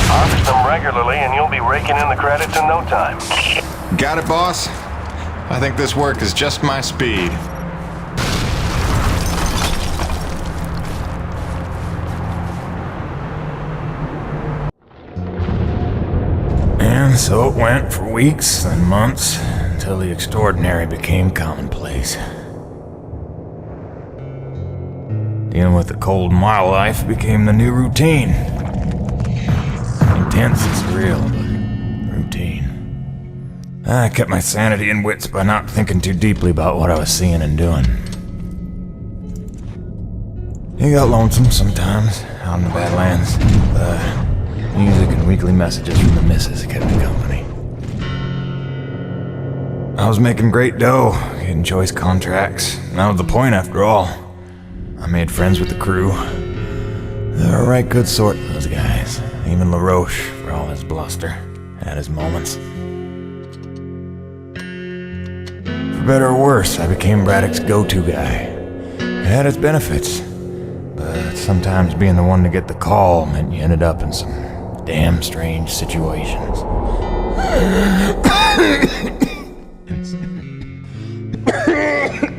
Harvest them regularly and you'll be raking in the credits in no time. Got it, boss? I think this work is just my speed. And so it went for weeks and months, until the extraordinary became commonplace. Dealing with the cold and wild life became the new routine. Intense and surreal, but routine. I kept my sanity and wits by not thinking too deeply about what I was seeing and doing. It got lonesome sometimes, out in the Badlands. Music and weekly messages from the missus kept me company. I was making great dough, getting choice contracts, and that was the point after all. I made friends with the crew. They were a right good sort, those guys. Even LaRoche, for all his bluster, had his moments. For better or worse, I became Braddock's go-to guy. It had its benefits, but sometimes being the one to get the call meant you ended up in some damn strange situations.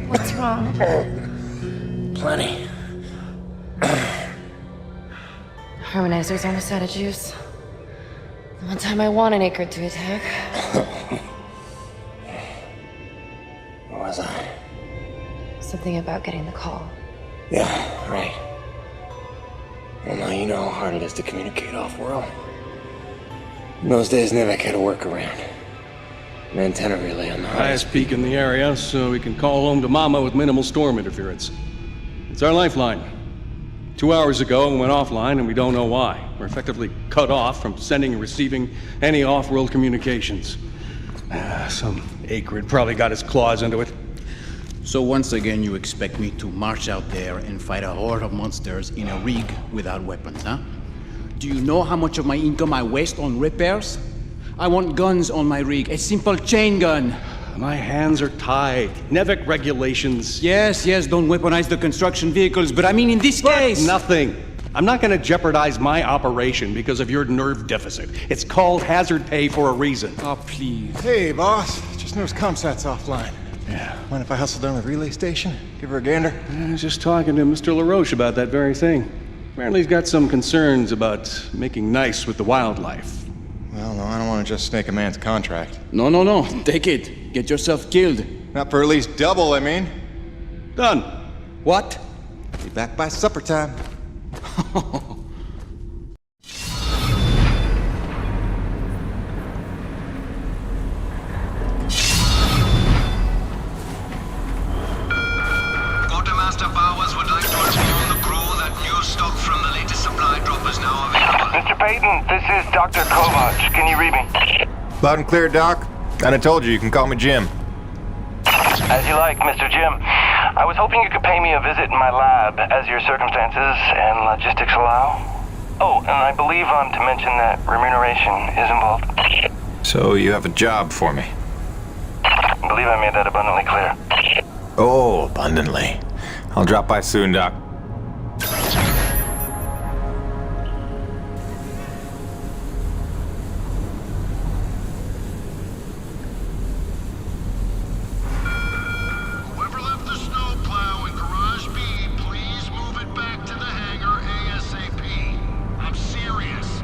What's wrong? Plenty. Harmonizers almost out of juice. The one time I want an acrid to attack. Where was I? Something about getting the call. Yeah, right. Well, now you know how hard it is to communicate off-world. In those days, Nivek had a workaround. An antenna relay on the Highest peak in the area, so we can call home to Mama with minimal storm interference. It's our lifeline. 2 hours ago, it went offline, and we don't know why. We're effectively cut off from sending and receiving any off-world communications. Some acrid probably got his claws into it. So once again, you expect me to march out there and fight a horde of monsters in a rig without weapons, huh? Do you know how much of my income I waste on repairs? I want guns on my rig, a simple chain gun. My hands are tied. Nevik regulations. Yes, don't weaponize the construction vehicles, but I mean in this case. Nothing. I'm not going to jeopardize my operation because of your nerve deficit. It's called hazard pay for a reason. Oh, please. Hey, boss. Just noticed ComSat's offline. Yeah. Mind if I hustle down to the relay station? Give her a gander? I was just talking to Mr. LaRoche about that very thing. Apparently he's got some concerns about making nice with the wildlife. Well, no, I don't want to just snake a man's contract. No. Take it. Get yourself killed. Not for at least double, I mean. Done. What? Be back by supper time. Quartermaster Bowers would like to inform the crew that new stock from the latest supply drop is now available. Mr. Payton, this is Dr. Kovac. Can you read me? Loud and clear, Doc. And I told you can call me Jim. As you like, Mr. Jim. I was hoping you could pay me a visit in my lab, as your circumstances and logistics allow. Oh, and I believe I'm to mention that remuneration is involved. So you have a job for me? I believe I made that abundantly clear. Oh, abundantly. I'll drop by soon, Doc. Whoever left the snowplow in Garage B, please move it back to the hangar ASAP. I'm serious.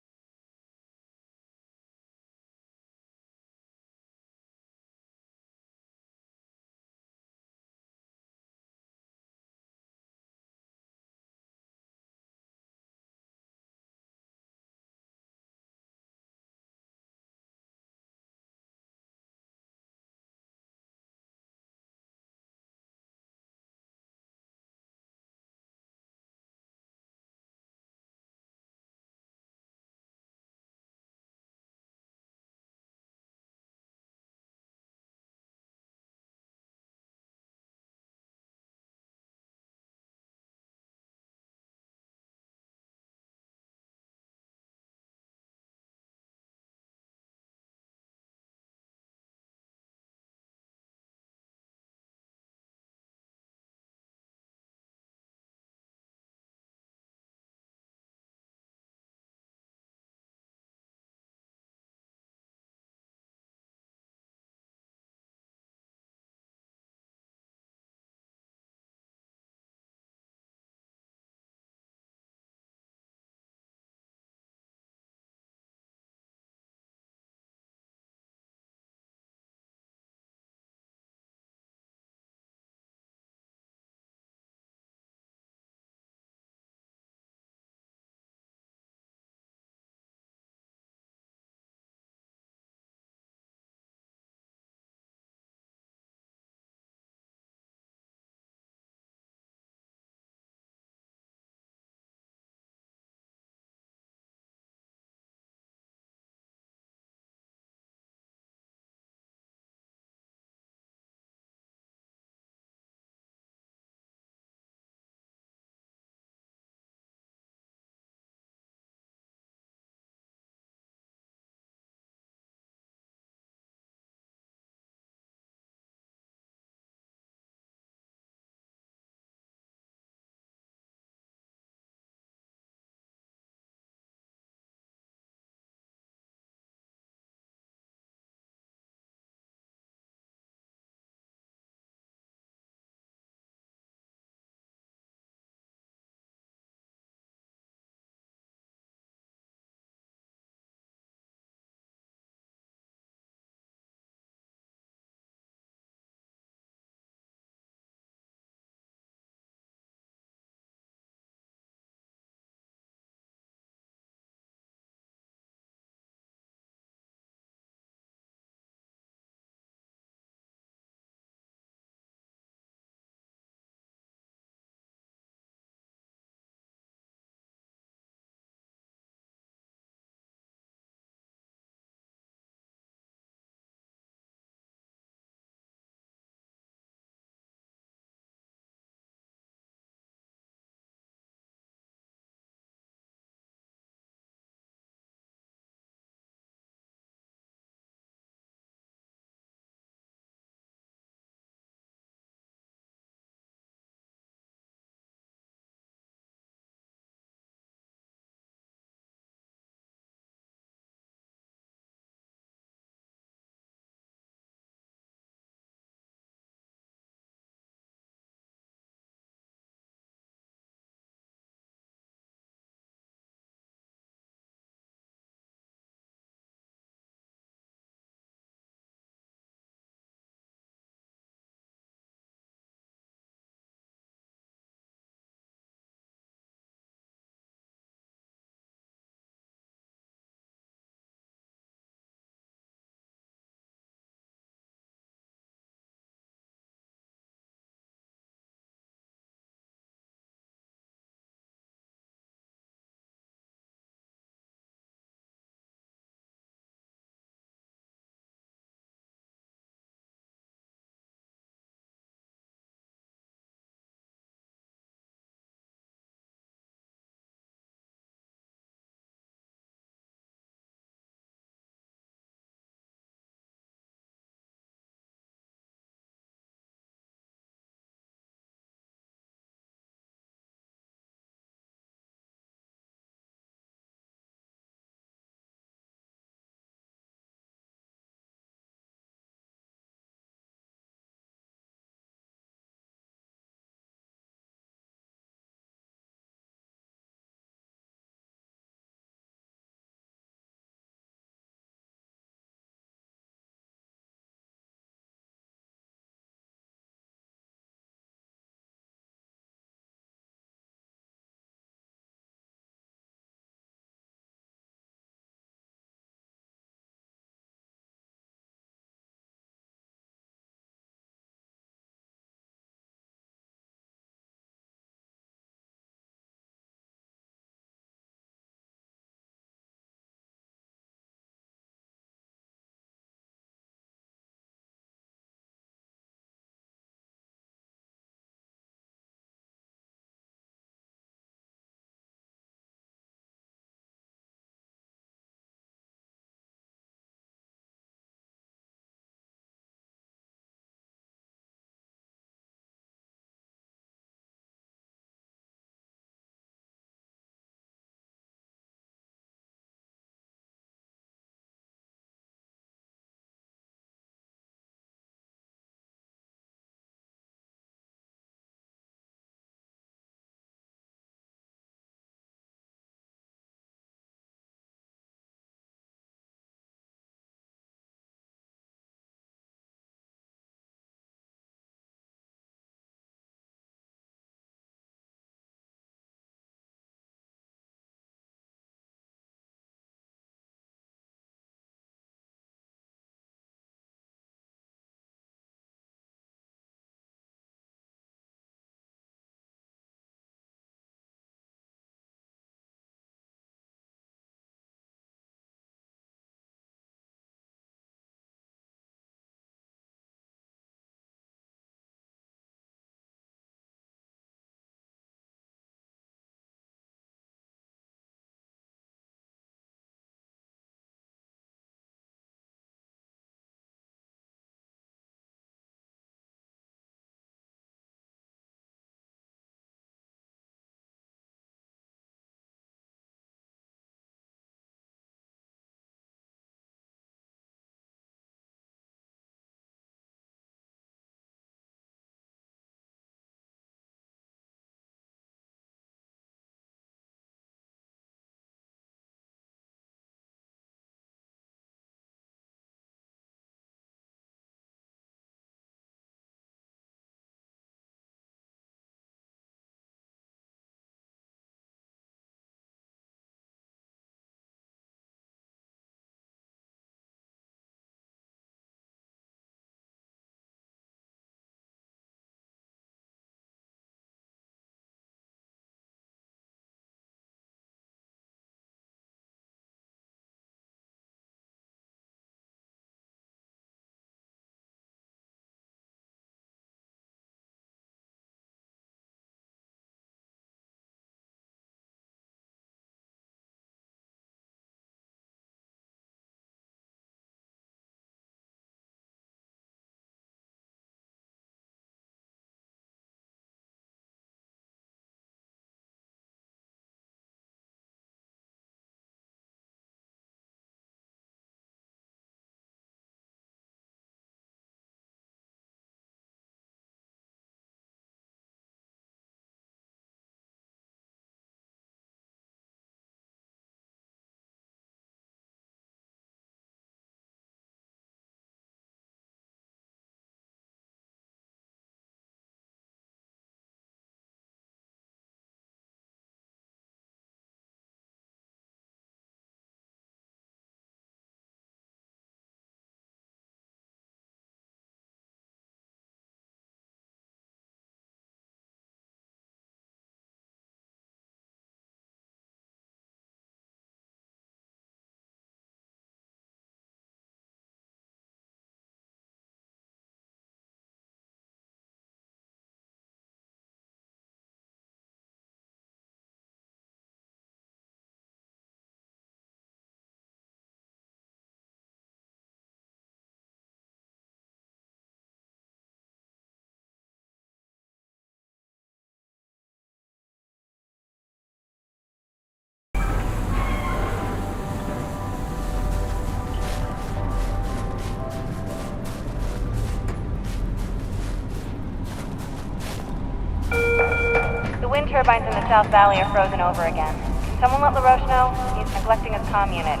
main turbines in the South Valley are frozen over again. Can someone let LaRoche know? He's neglecting his comm unit.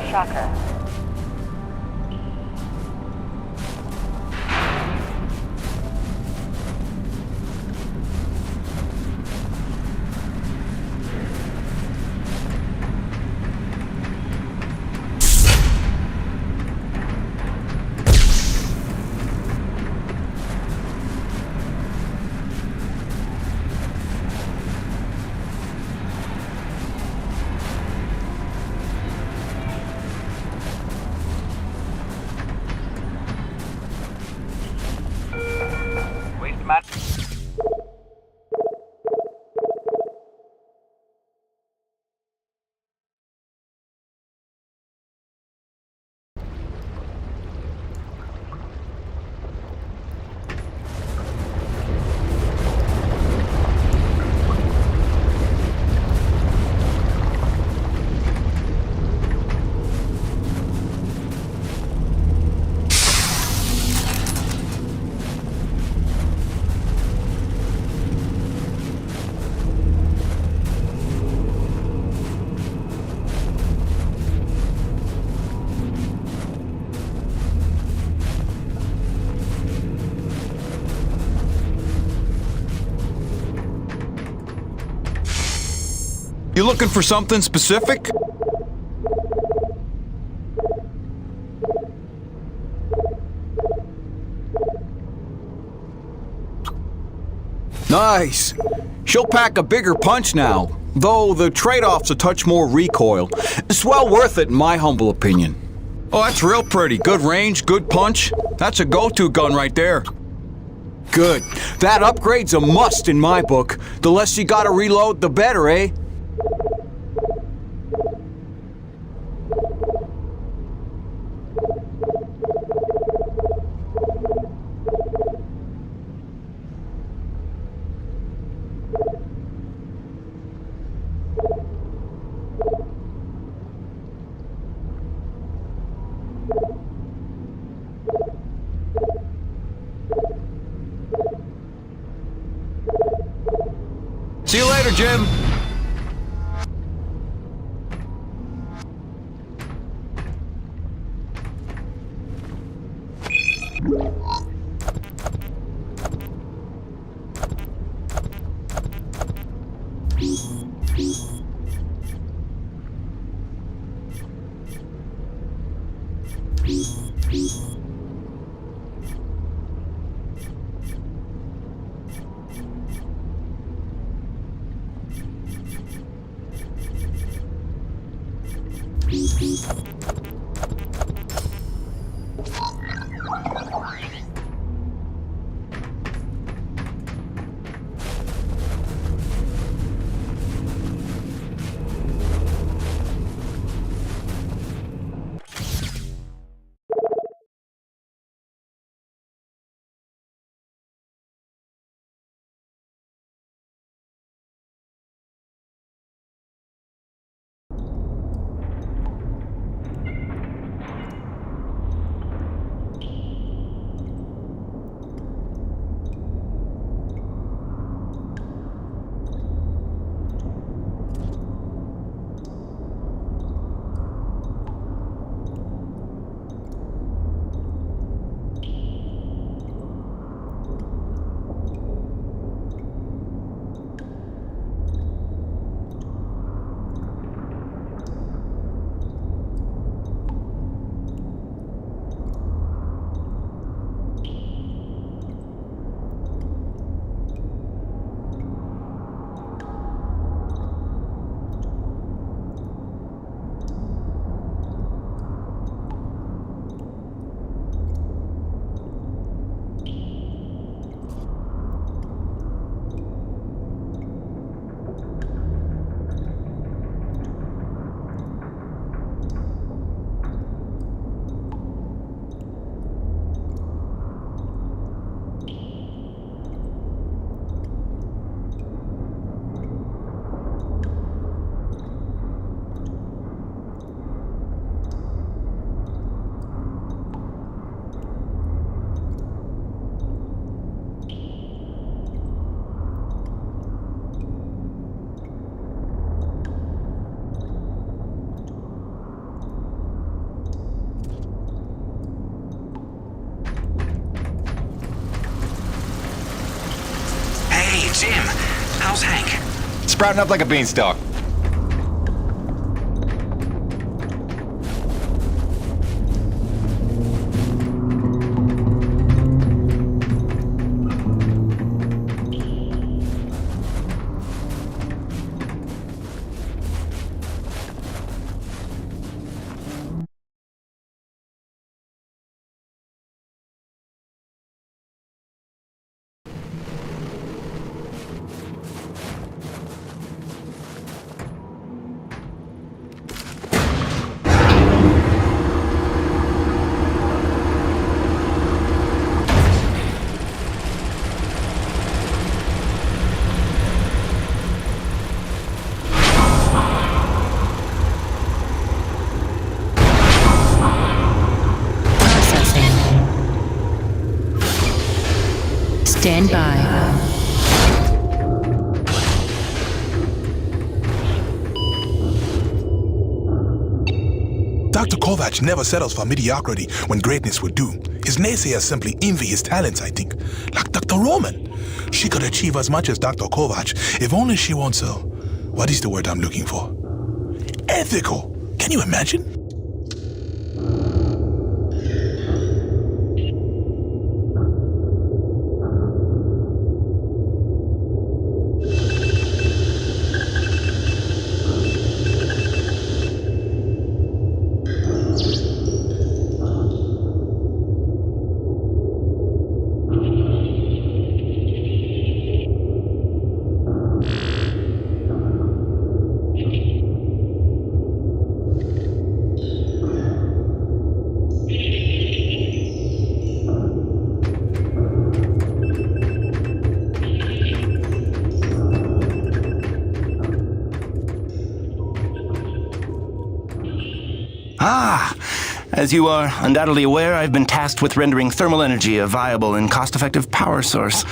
Shocker. You looking for something specific? Nice. She'll pack a bigger punch now, though the trade-off's a touch more recoil. It's well worth it in my humble opinion. Oh, that's real pretty. Good range, good punch. That's a go-to gun right there. Good. That upgrade's a must in my book. The less you gotta reload, the better, eh? See you later, Jim. Jim, how's Hank? Sprouting up like a beanstalk. Stand by. Dr. Kovac never settles for mediocrity when greatness would do. His naysayers simply envy his talents, I think. Like Dr. Roman. She could achieve as much as Dr. Kovac if only she wants so. What is the word I'm looking for? Ethical. Can you imagine? Ah, as you are undoubtedly aware, I've been tasked with rendering thermal energy a viable and cost-effective power source.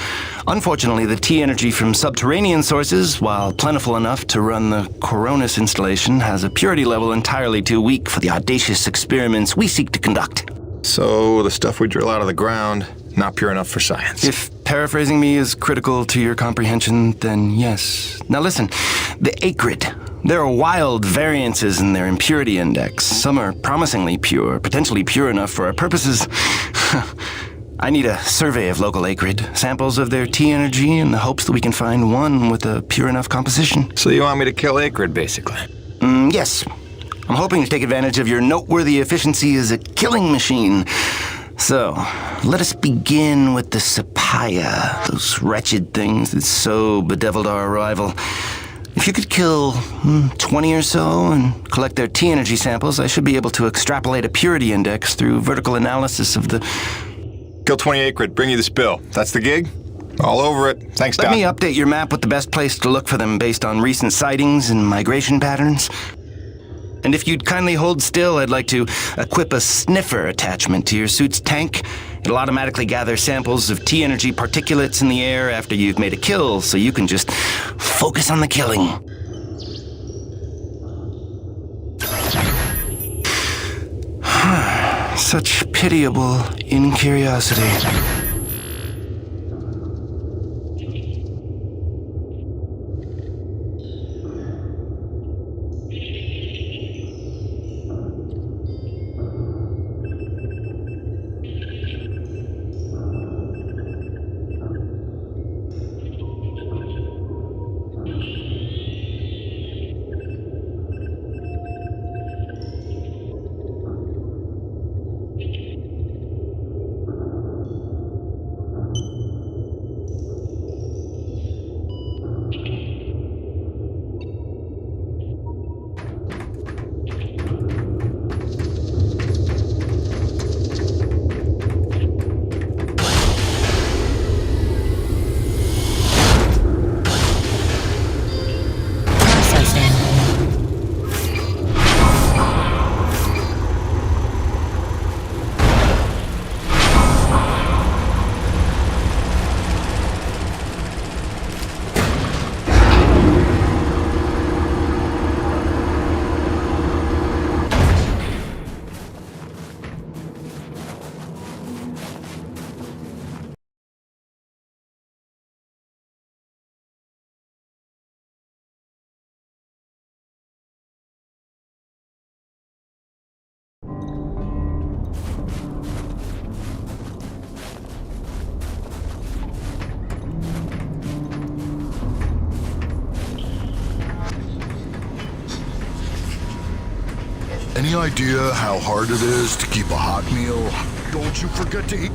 Unfortunately, the T-energy from subterranean sources, while plentiful enough to run the Coronis installation, has a purity level entirely too weak for the audacious experiments we seek to conduct. So, the stuff we drill out of the ground, not pure enough for science. If paraphrasing me is critical to your comprehension, then yes. Now listen, the acrid. There are wild variances in their impurity index. Some are promisingly pure, potentially pure enough for our purposes. I need a survey of local acrid, samples of their T-energy in the hopes that we can find one with a pure enough composition. So you want me to kill acrid, basically? Yes. I'm hoping to take advantage of your noteworthy efficiency as a killing machine. So, let us begin with the Sapaya, those wretched things that so bedeviled our arrival. If you could kill 20 or so and collect their T-energy samples, I should be able to extrapolate a purity index through vertical analysis of the... Kill 20 acrid, bring you the spill. That's the gig? All over it. Thanks, Doc. Let me update your map with the best place to look for them based on recent sightings and migration patterns. And if you'd kindly hold still, I'd like to equip a sniffer attachment to your suit's tank. It'll automatically gather samples of T-energy particulates in the air after you've made a kill, so you can just focus on the killing. Such pitiable incuriosity. Any idea how hard it is to keep a hot meal? Don't you forget to eat.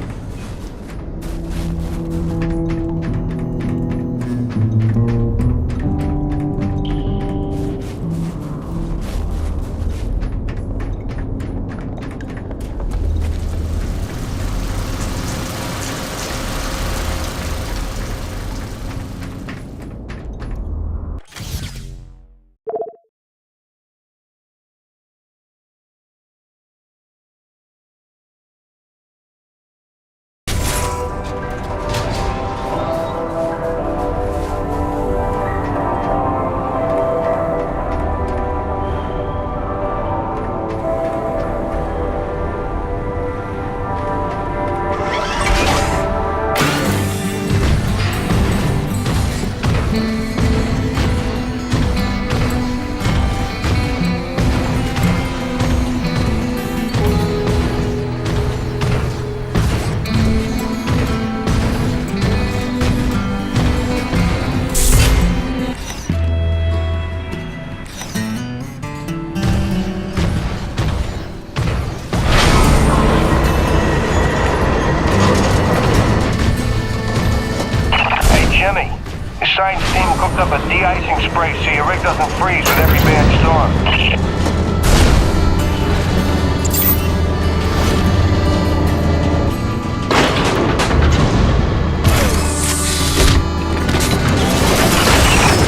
Science team cooked up a de-icing spray so your rig doesn't freeze with every bad storm.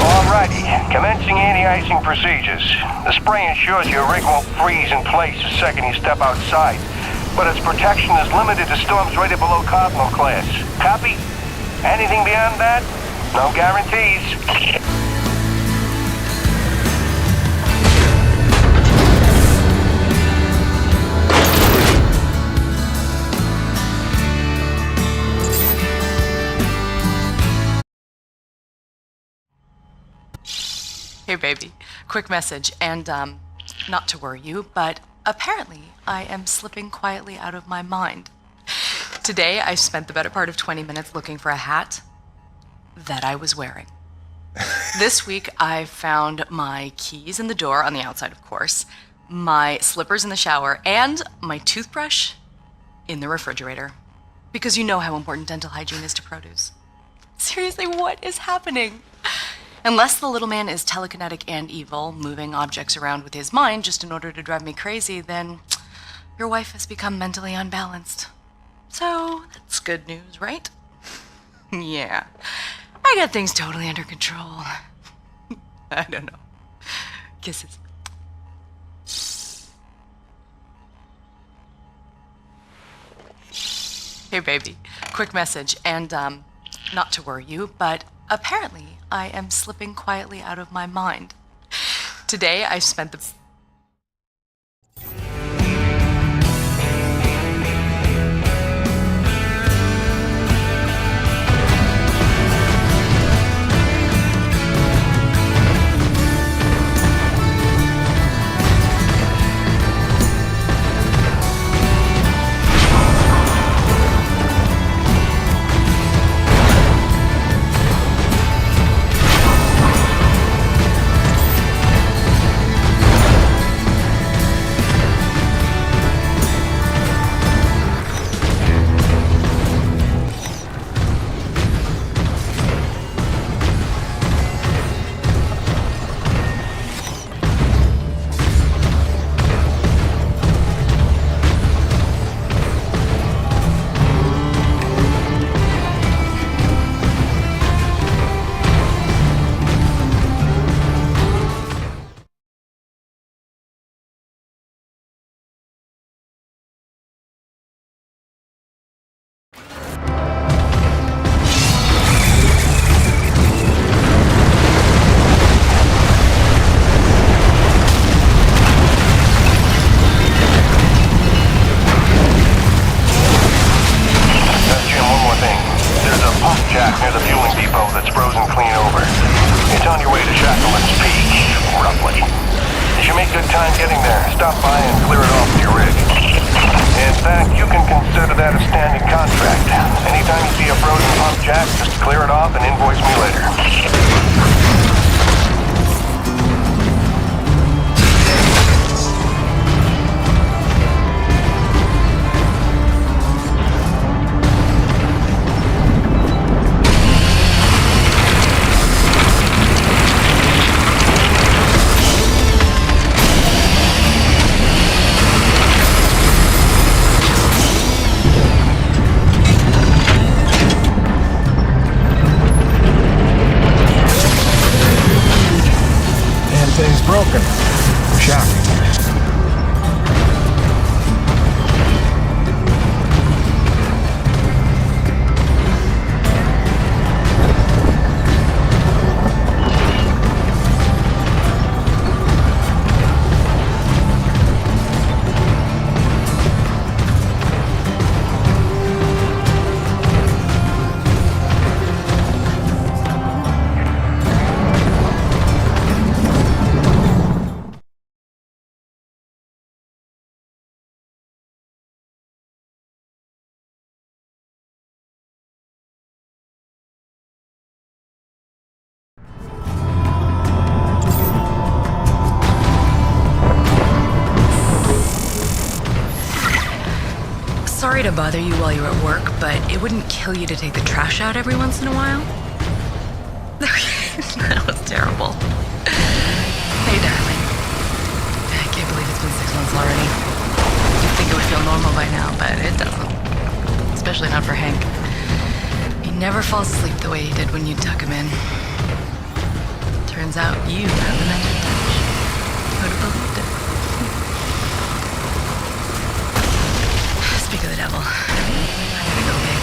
Alrighty, commencing anti-icing procedures. The spray ensures your rig won't freeze in place the second you step outside, but its protection is limited to storms rated below Cardinal class. Copy? Anything beyond that? No guarantees. Hey baby, quick message, and not to worry you, but apparently I am slipping quietly out of my mind. Today I spent the better part of 20 minutes looking for a hat that I was wearing. This week I found my keys in the door, on the outside of course, my slippers in the shower, and my toothbrush in the refrigerator. Because you know how important dental hygiene is to produce. Seriously, what is happening? Unless the little man is telekinetic and evil, moving objects around with his mind just in order to drive me crazy, then your wife has become mentally unbalanced. So, that's good news, right? Yeah. I got things totally under control. I don't know. Kisses. Hey baby, quick message, and not to worry you, but apparently I am slipping quietly out of my mind. Today I spent the... shock. Sorry to bother you while you're at work, but it wouldn't kill you to take the trash out every once in a while? That was terrible. Hey, darling. I can't believe it's been 6 months already. You'd think it would feel normal by now, but it doesn't. Especially not for Hank. He never falls asleep the way he did when you tuck him in. Turns out you have the magic touch. Who'd have believed it? Speak of the devil. I gotta go, babe.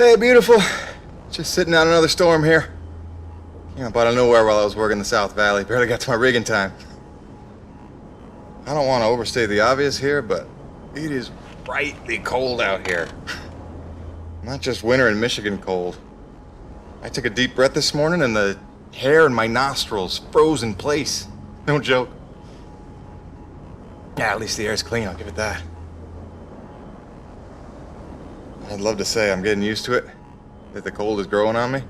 Hey, beautiful. Just sitting out another storm here. Came up out of nowhere while I was working the South Valley. Barely got to my rig in time. I don't want to overstate the obvious here, but it is frightfully cold out here. Not just winter in Michigan cold. I took a deep breath this morning and the hair in my nostrils froze in place. No joke. Yeah, at least the air's clean, I'll give it that. I'd love to say I'm getting used to it, that the cold is growing on me,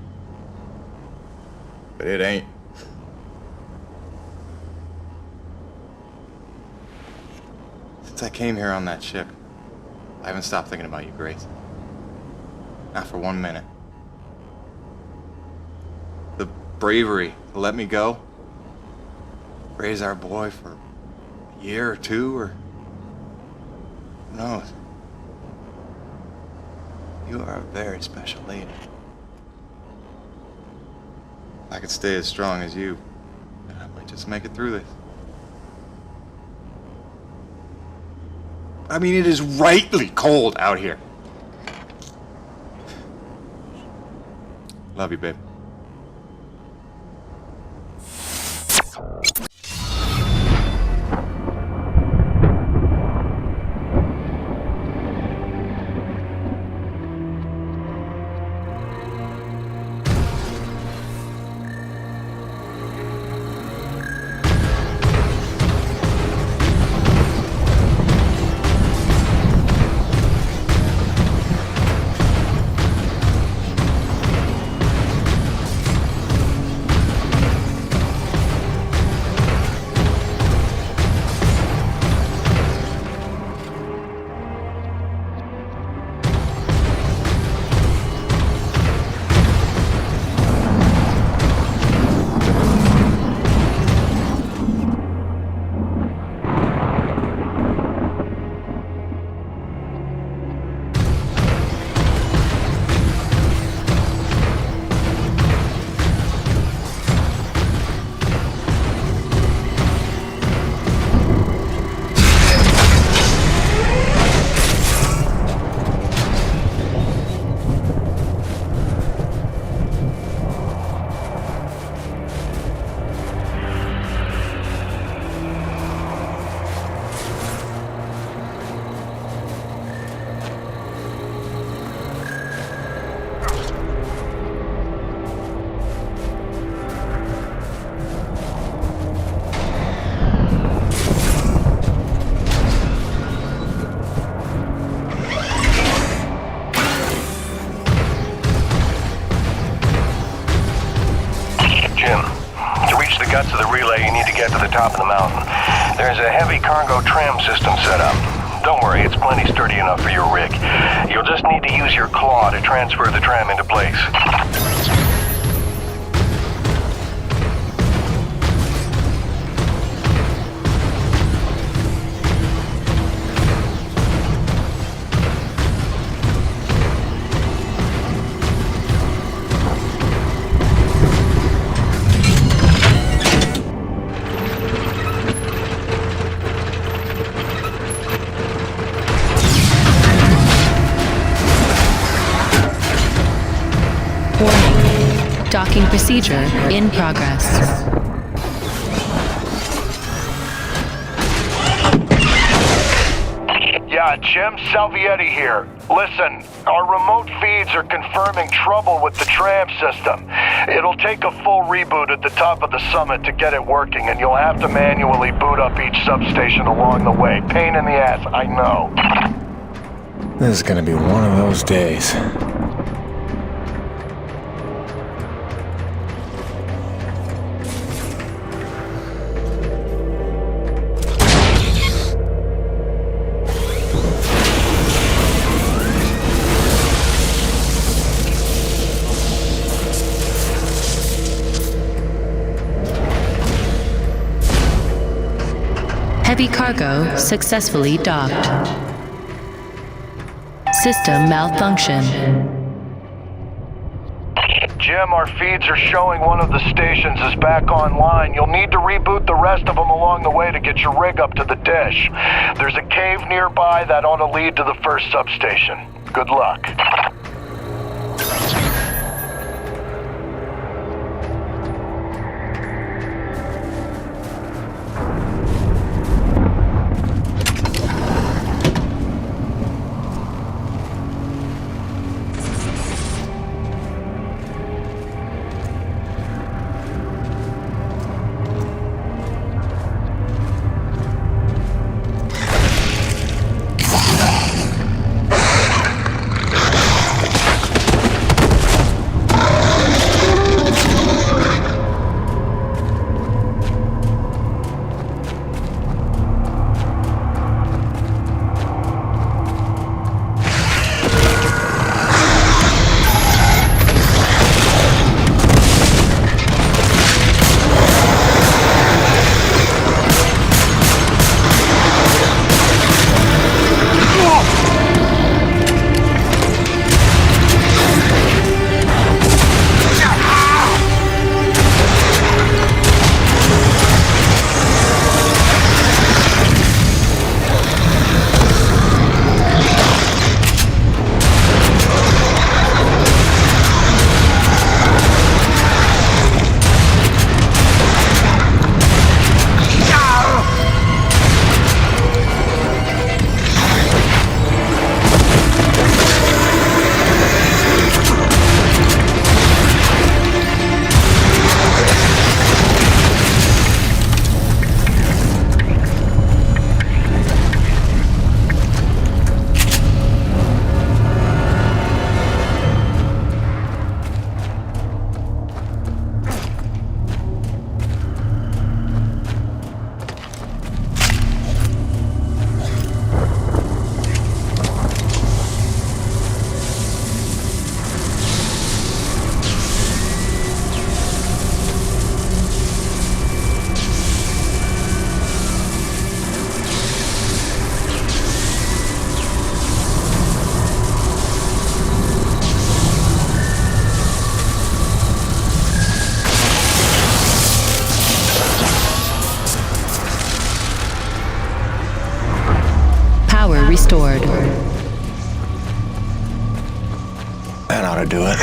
but it ain't. Since I came here on that ship, I haven't stopped thinking about you, Grace. Not for 1 minute. The bravery to let me go, raise our boy for a year or two, or who knows? You are a very special lady. If I could stay as strong as you, then I might just make it through this. I mean, it is rightly cold out here. Love you, babe. guts of the relay, you need to get to the top of the mountain. There's a heavy cargo tram system set up. Don't worry, it's plenty sturdy enough for your rig. You'll just need to use your claw to transfer the tram into place. Docking procedure in progress. Yeah, Jim Salvietti here. Listen, our remote feeds are confirming trouble with the tram system. It'll take a full reboot at the top of the summit to get it working, and you'll have to manually boot up each substation along the way. Pain in the ass, I know. This is gonna be one of those days. Heavy cargo successfully docked. System malfunction. Jim, our feeds are showing one of the stations is back online. You'll need to reboot the rest of them along the way to get your rig up to the dish. There's a cave nearby that ought to lead to the first substation. Good luck. Restored. That ought to do it.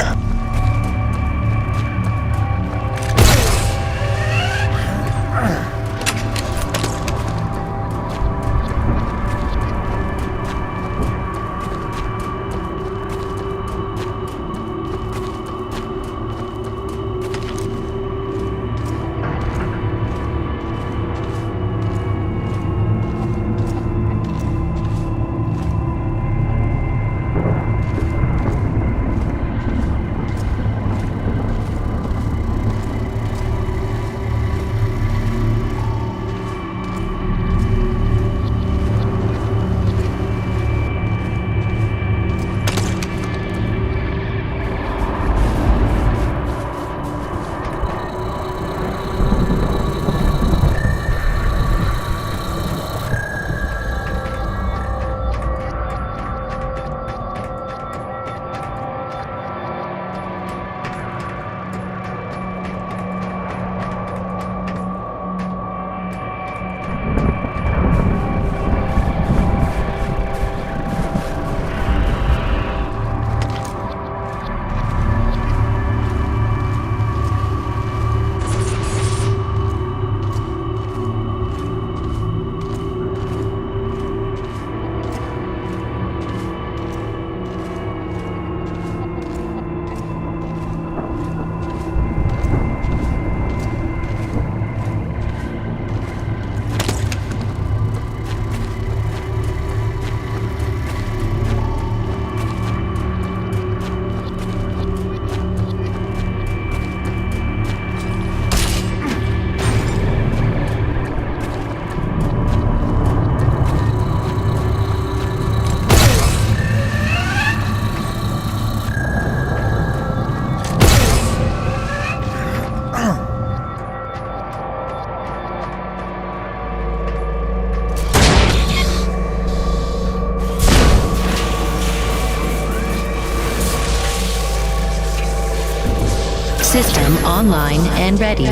System online and ready.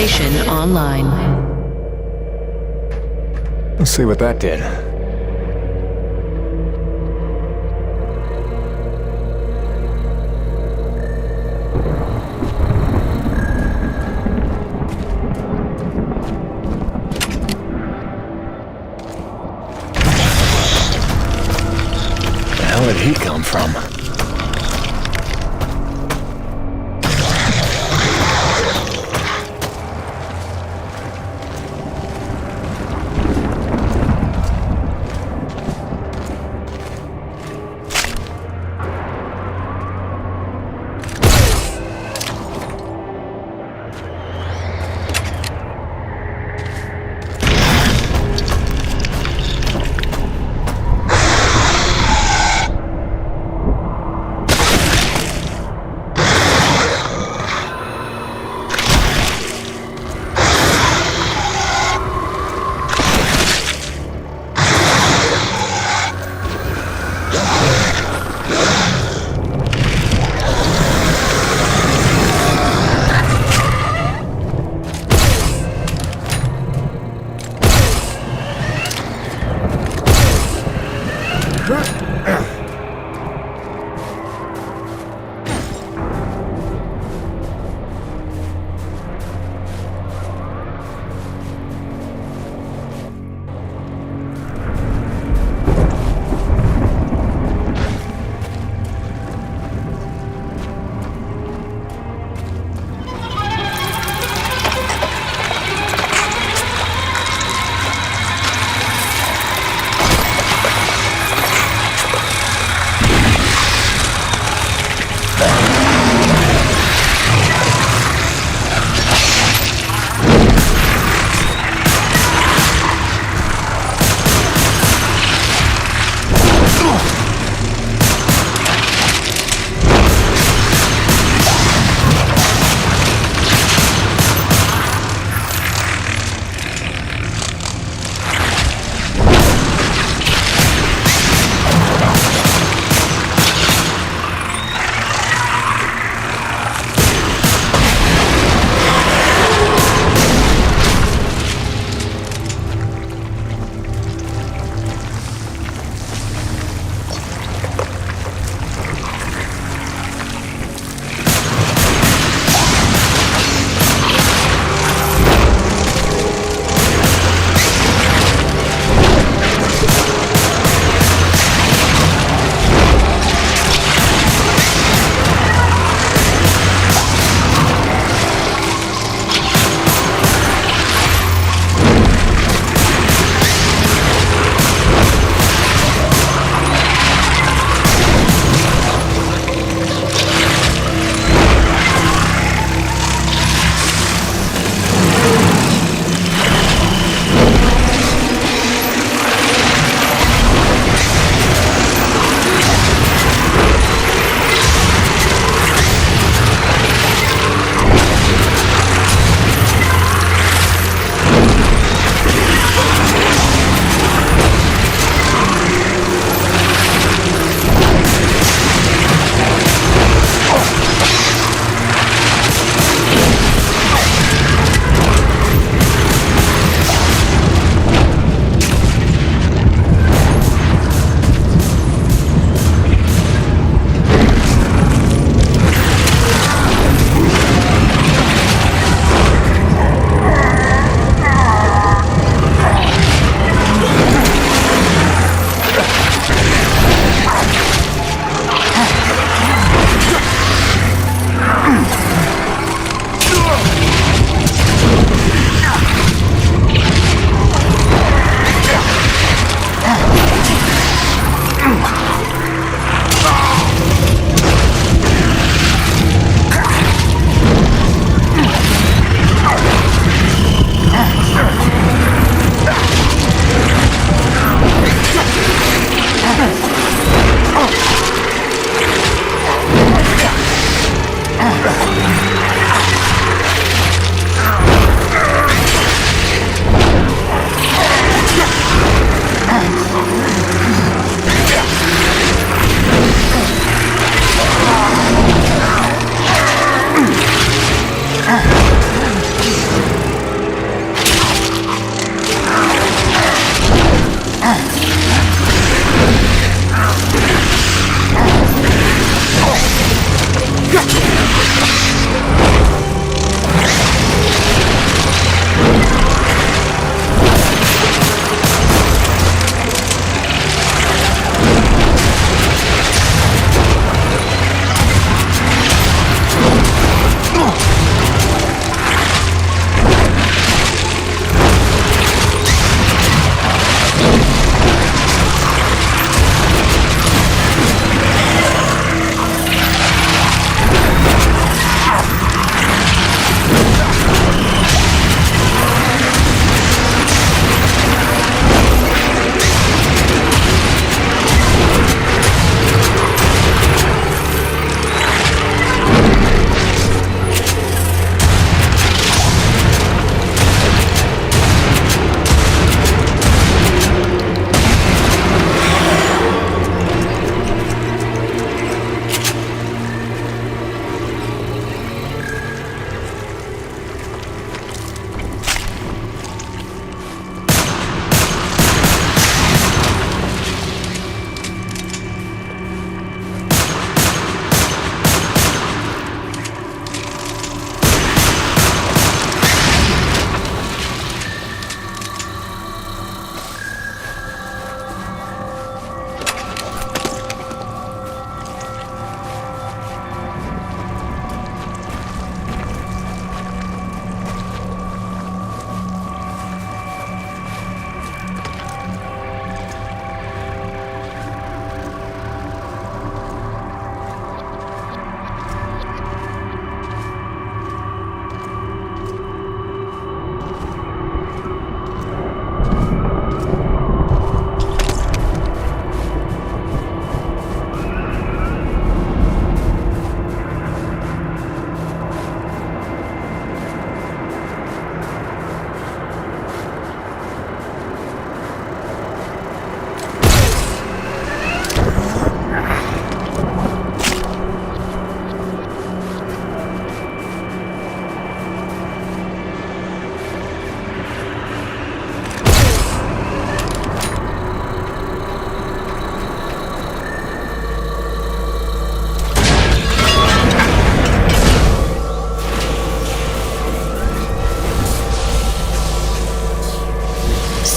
station online. Let's see what that did. Where did he come from?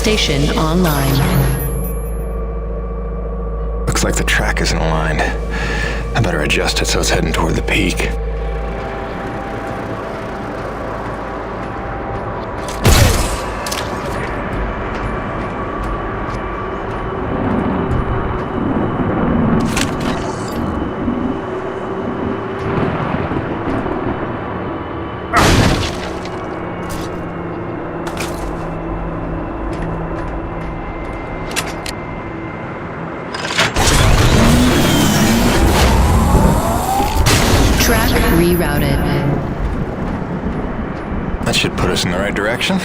station online. Looks like the track isn't aligned. I better adjust it so it's heading toward the peak. Track rerouted. That should put us in the right direction.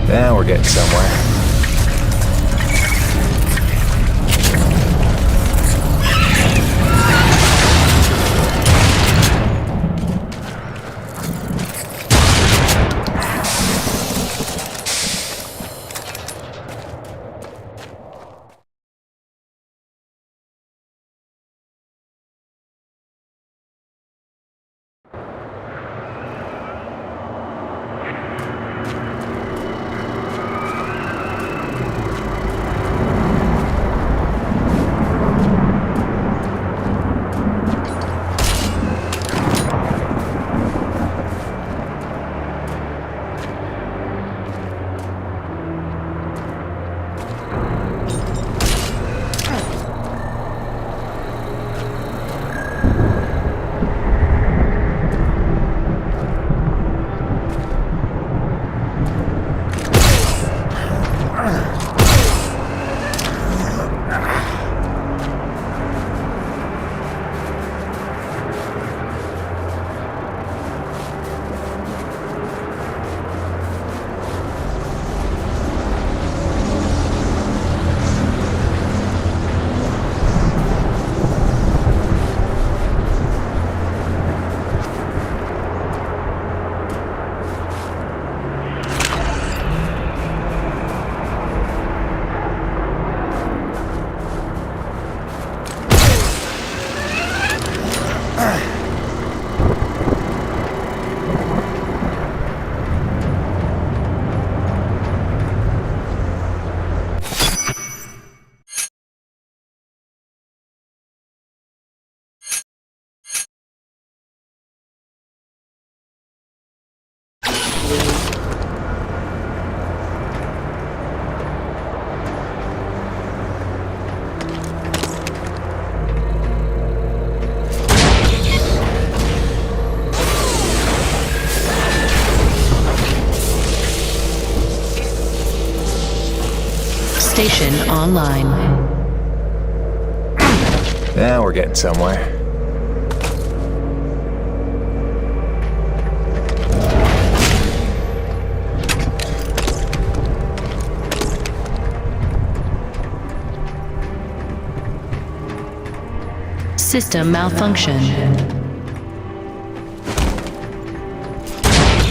Now we're getting somewhere. Station online. Now we're getting somewhere. System malfunction.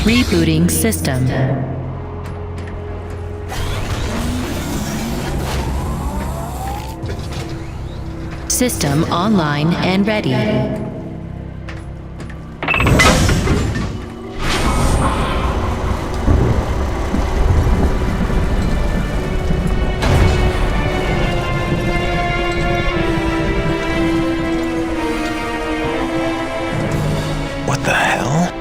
Rebooting system. System online and ready. What the hell?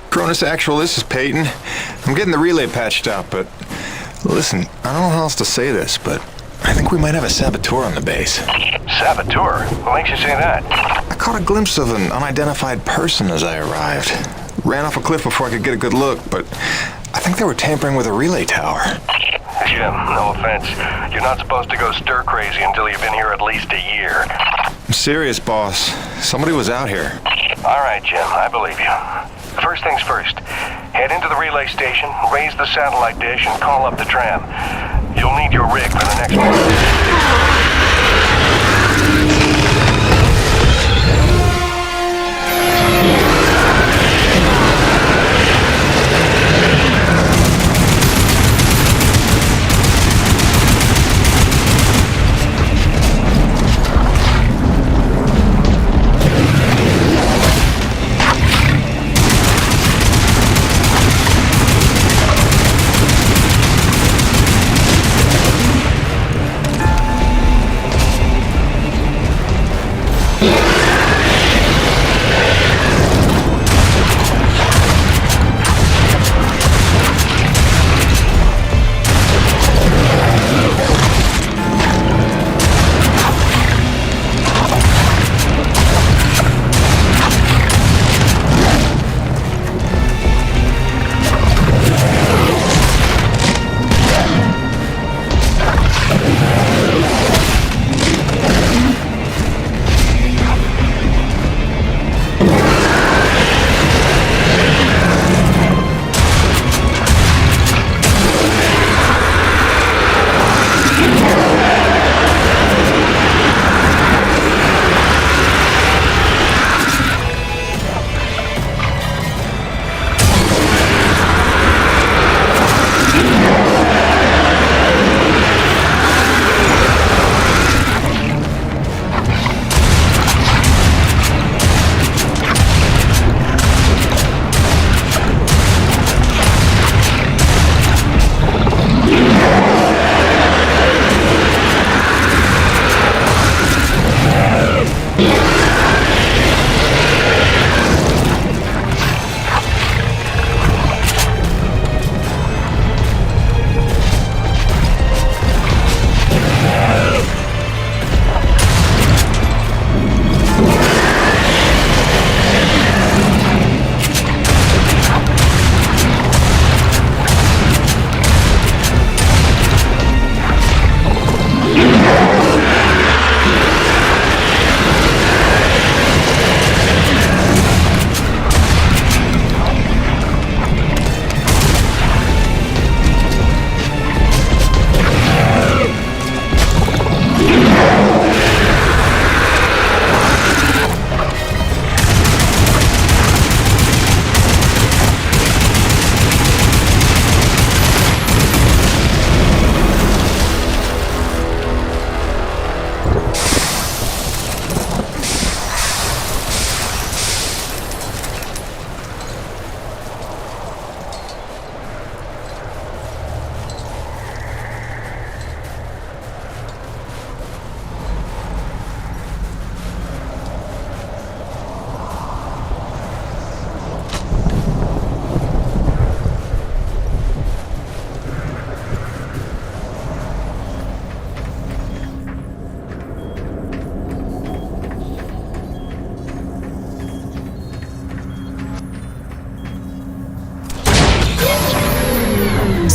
Cronus Actual, this is Peyton. I'm getting the relay patched up, but listen, I don't know how else to say this, but I think we might have a saboteur on the base. Saboteur? What makes you say that? I caught a glimpse of an unidentified person as I arrived. Ran off a cliff before I could get a good look, but I think they were tampering with a relay tower. Jim, no offense. You're not supposed to go stir crazy until you've been here at least a year. I'm serious, boss. Somebody was out here. All right, Jim, I believe you. First things first, head into the relay station, raise the satellite dish, and call up the tram. You'll need your rig for the next one.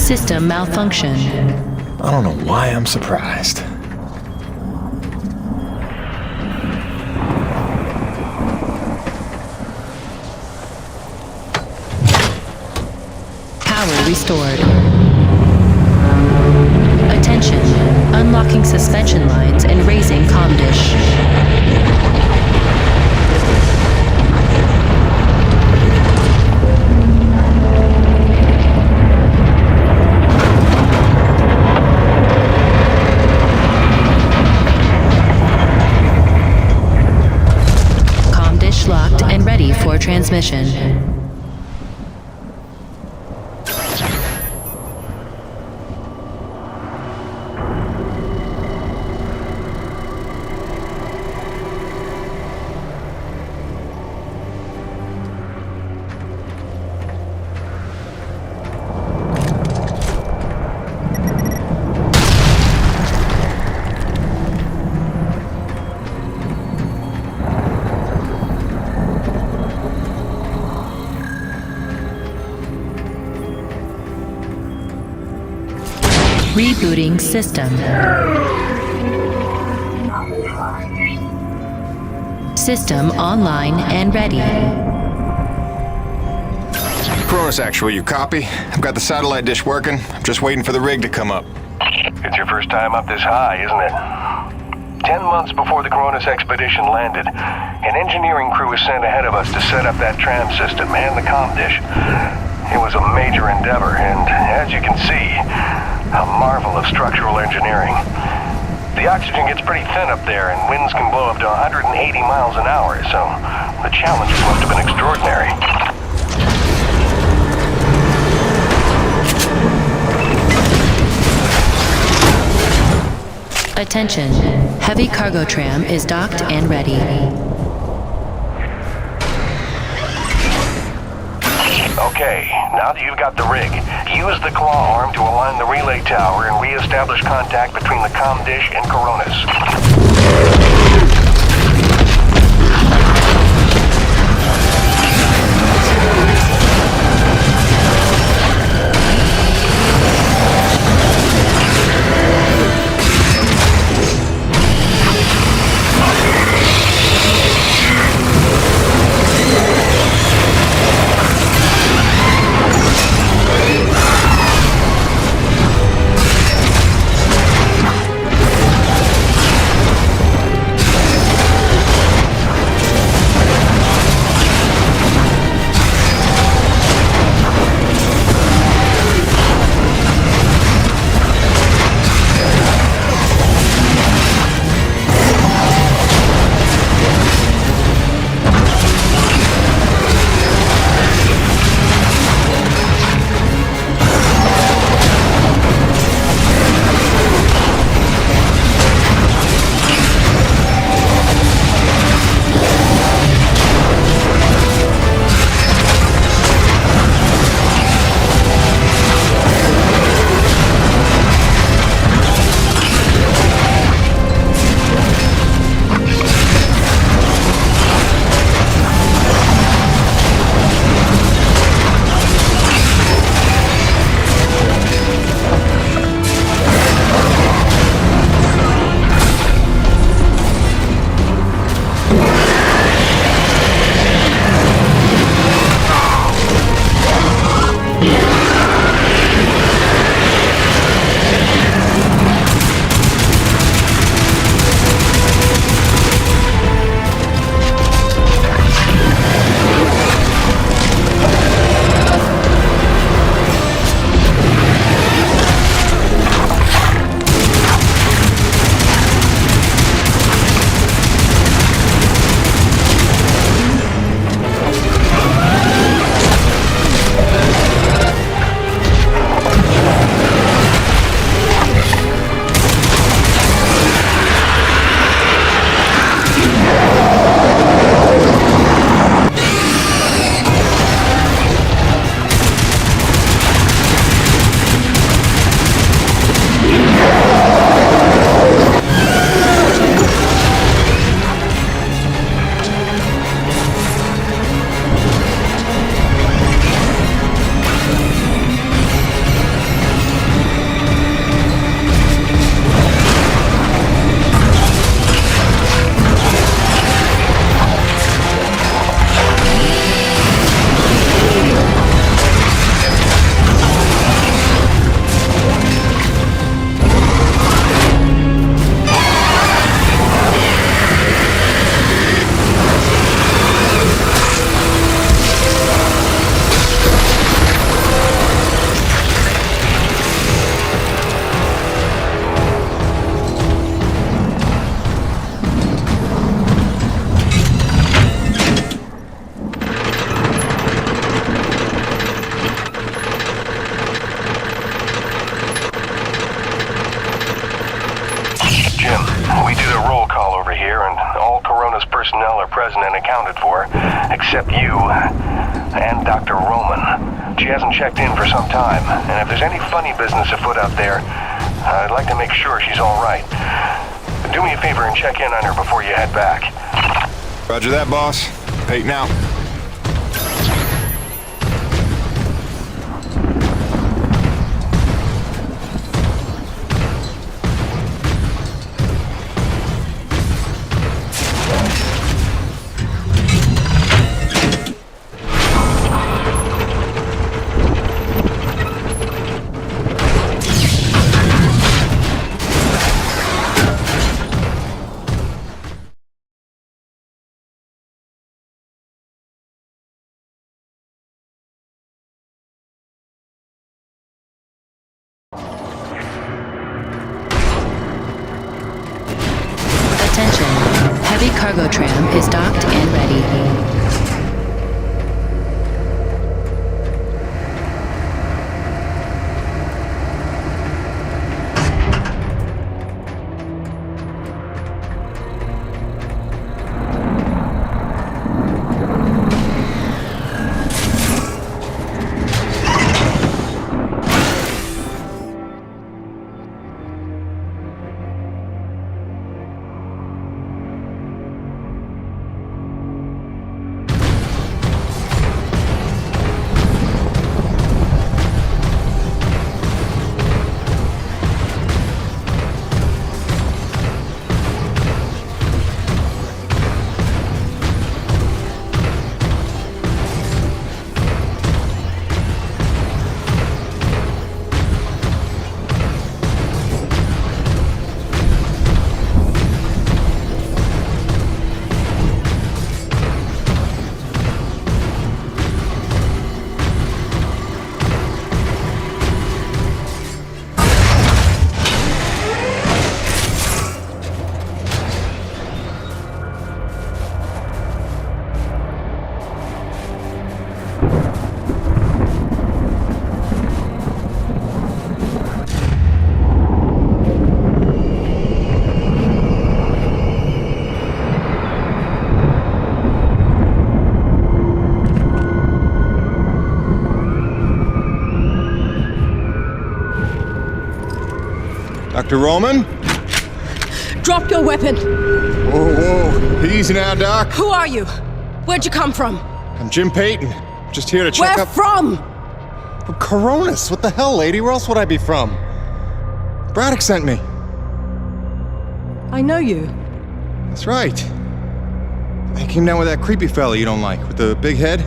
System malfunction. I don't know why I'm surprised. Power restored. Attention. Unlocking suspension lines and raising comm dish. Comm dish locked and ready for transmission. Rebooting system. System online and ready. Cronus Actual, you copy? I've got the satellite dish working. I'm just waiting for the rig to come up. It's your first time up this high, isn't it? 10 months before the Cronus expedition landed, an engineering crew was sent ahead of us to set up that tram system and the comm dish. It was a major endeavor, and as you can see, a marvel of structural engineering. The oxygen gets pretty thin up there, and winds can blow up to 180 miles an hour, so the challenges must have been extraordinary. Attention. Heavy cargo tram is docked and ready. Okay, now that you've got the rig, use the claw arm to align the relay tower and re-establish contact between the comm dish and Coronis. except you and Dr. Roman. She hasn't checked in for some time, and if there's any funny business afoot out there, I'd like to make sure she's all right. Do me a favor and check in on her before you head back. Roger that, boss. Peyton out. Attention. Heavy cargo tram is docked and ready. Dr. Roman? Drop your weapon! Whoa. Easy now, Doc. Who are you? Where'd you come from? I'm Jim Peyton. Just here to check Where up... from? From Coronis. What the hell, lady? Where else would I be from? Braddock sent me. I know you. That's right. I came down with that creepy fella you don't like, with the big head.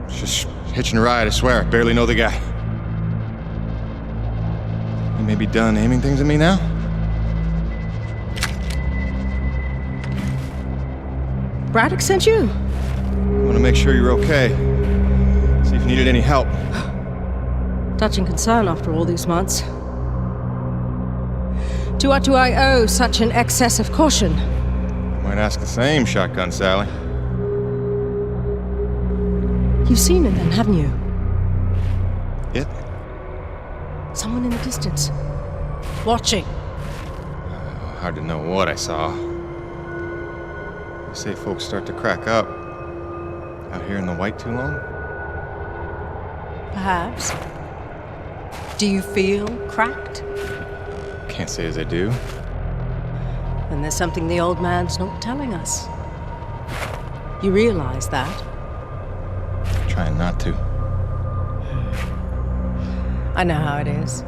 Just hitching a ride, I swear. Barely know the guy. You may be done aiming things at me now? Braddock sent you? I want to make sure you're okay. See if you needed any help. Touching concern after all these months. To what do I owe such an excess of caution? Might ask the same, Shotgun Sally. You've seen it then, haven't you? It? Someone in the distance. Watching. Hard to know what I saw. You say folks start to crack up. Out here in the white too long? Perhaps. Do you feel cracked? Can't say as I do. Then there's something the old man's not telling us. You realize that? Trying not to. I know how it is.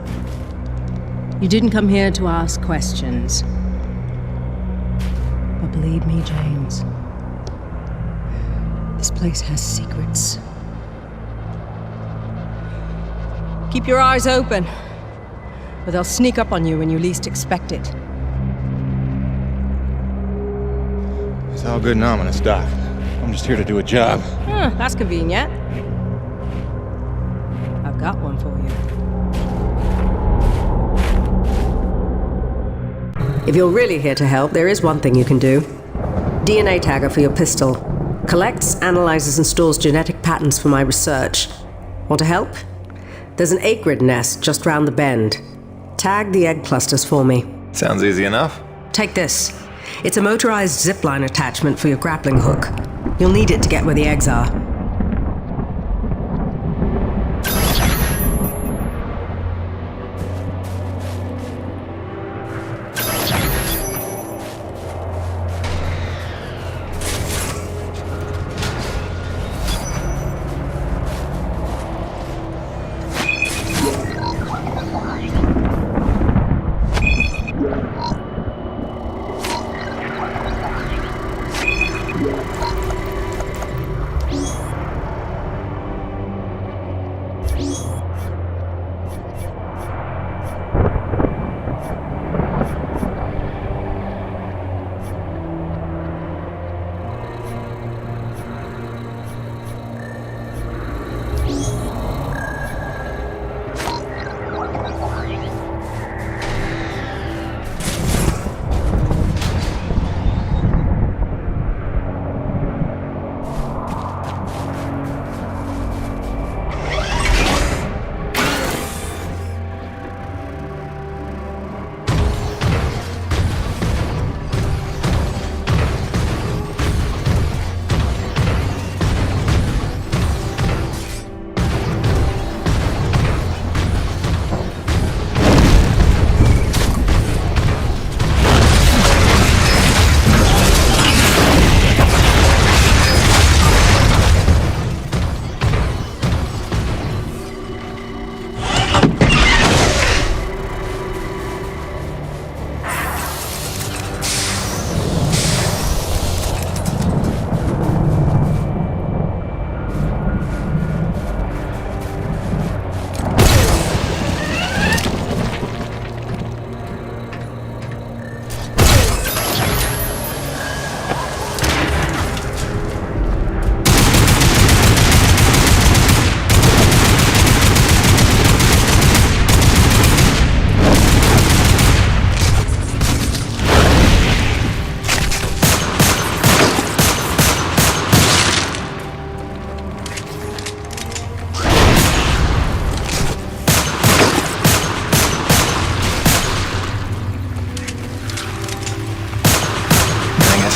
You didn't come here to ask questions. But believe me, James, this place has secrets. Keep your eyes open, or they'll sneak up on you when you least expect it. It's all good and ominous, Doc. I'm just here to do a job. That's convenient. I've got one for you. If you're really here to help, there is one thing you can do. DNA tagger for your pistol. Collects, analyzes, and stores genetic patterns for my research. Want to help? There's an acrid nest just round the bend. Tag the egg clusters for me. Sounds easy enough. Take this. It's a motorized zipline attachment for your grappling hook. You'll need it to get where the eggs are.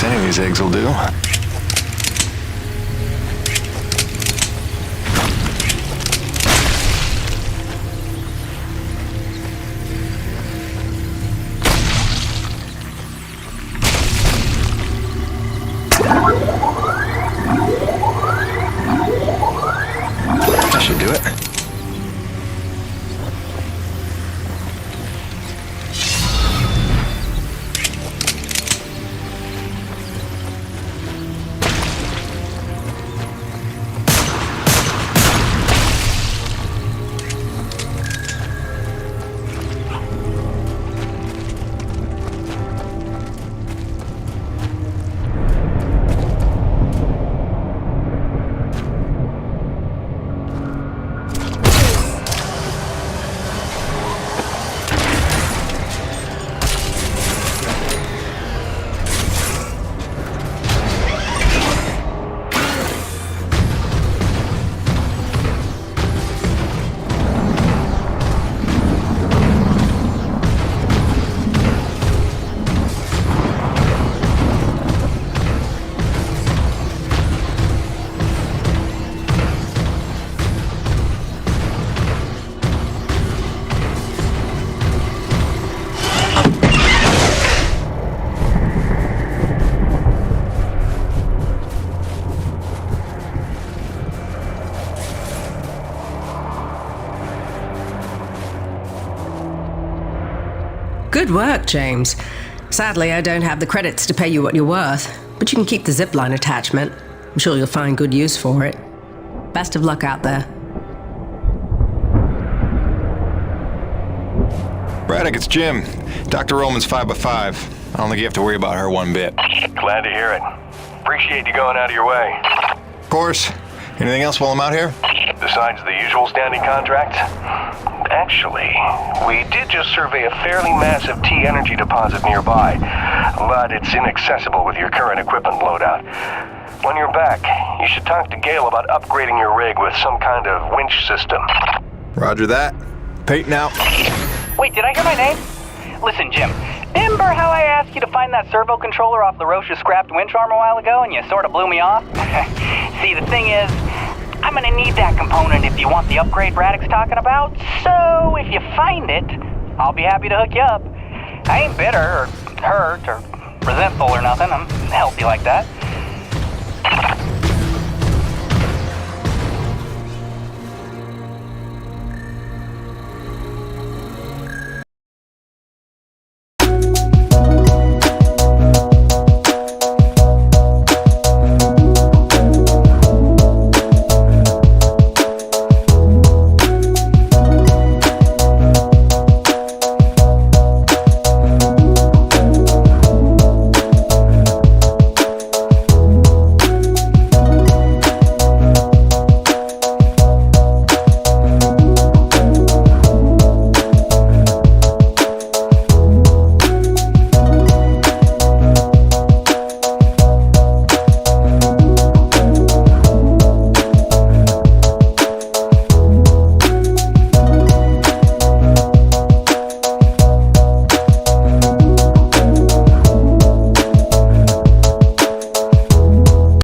Any of these eggs will do. That should do it. Good work, James. Sadly, I don't have the credits to pay you what you're worth, but you can keep the zipline attachment. I'm sure you'll find good use for it. Best of luck out there. Braddock, it's Jim. Dr. Roman's 5x5. I don't think you have to worry about her one bit. Glad to hear it. Appreciate you going out of your way. Of course. Anything else while I'm out here? Besides the usual standing contracts? Actually, we did just survey a fairly massive T-energy deposit nearby, but it's inaccessible with your current equipment loadout. When you're back, you should talk to Gale about upgrading your rig with some kind of winch system. Roger that. Peyton out. Wait, did I hear my name? Listen, Jim, there Remember how I asked you to find that servo controller off the Roche's scrapped winch arm a while ago and you sort of blew me off? See, the thing is, I'm gonna need that component if you want the upgrade Braddock's talking about, so if you find it, I'll be happy to hook you up. I ain't bitter or hurt or resentful or nothing, I'm healthy like that.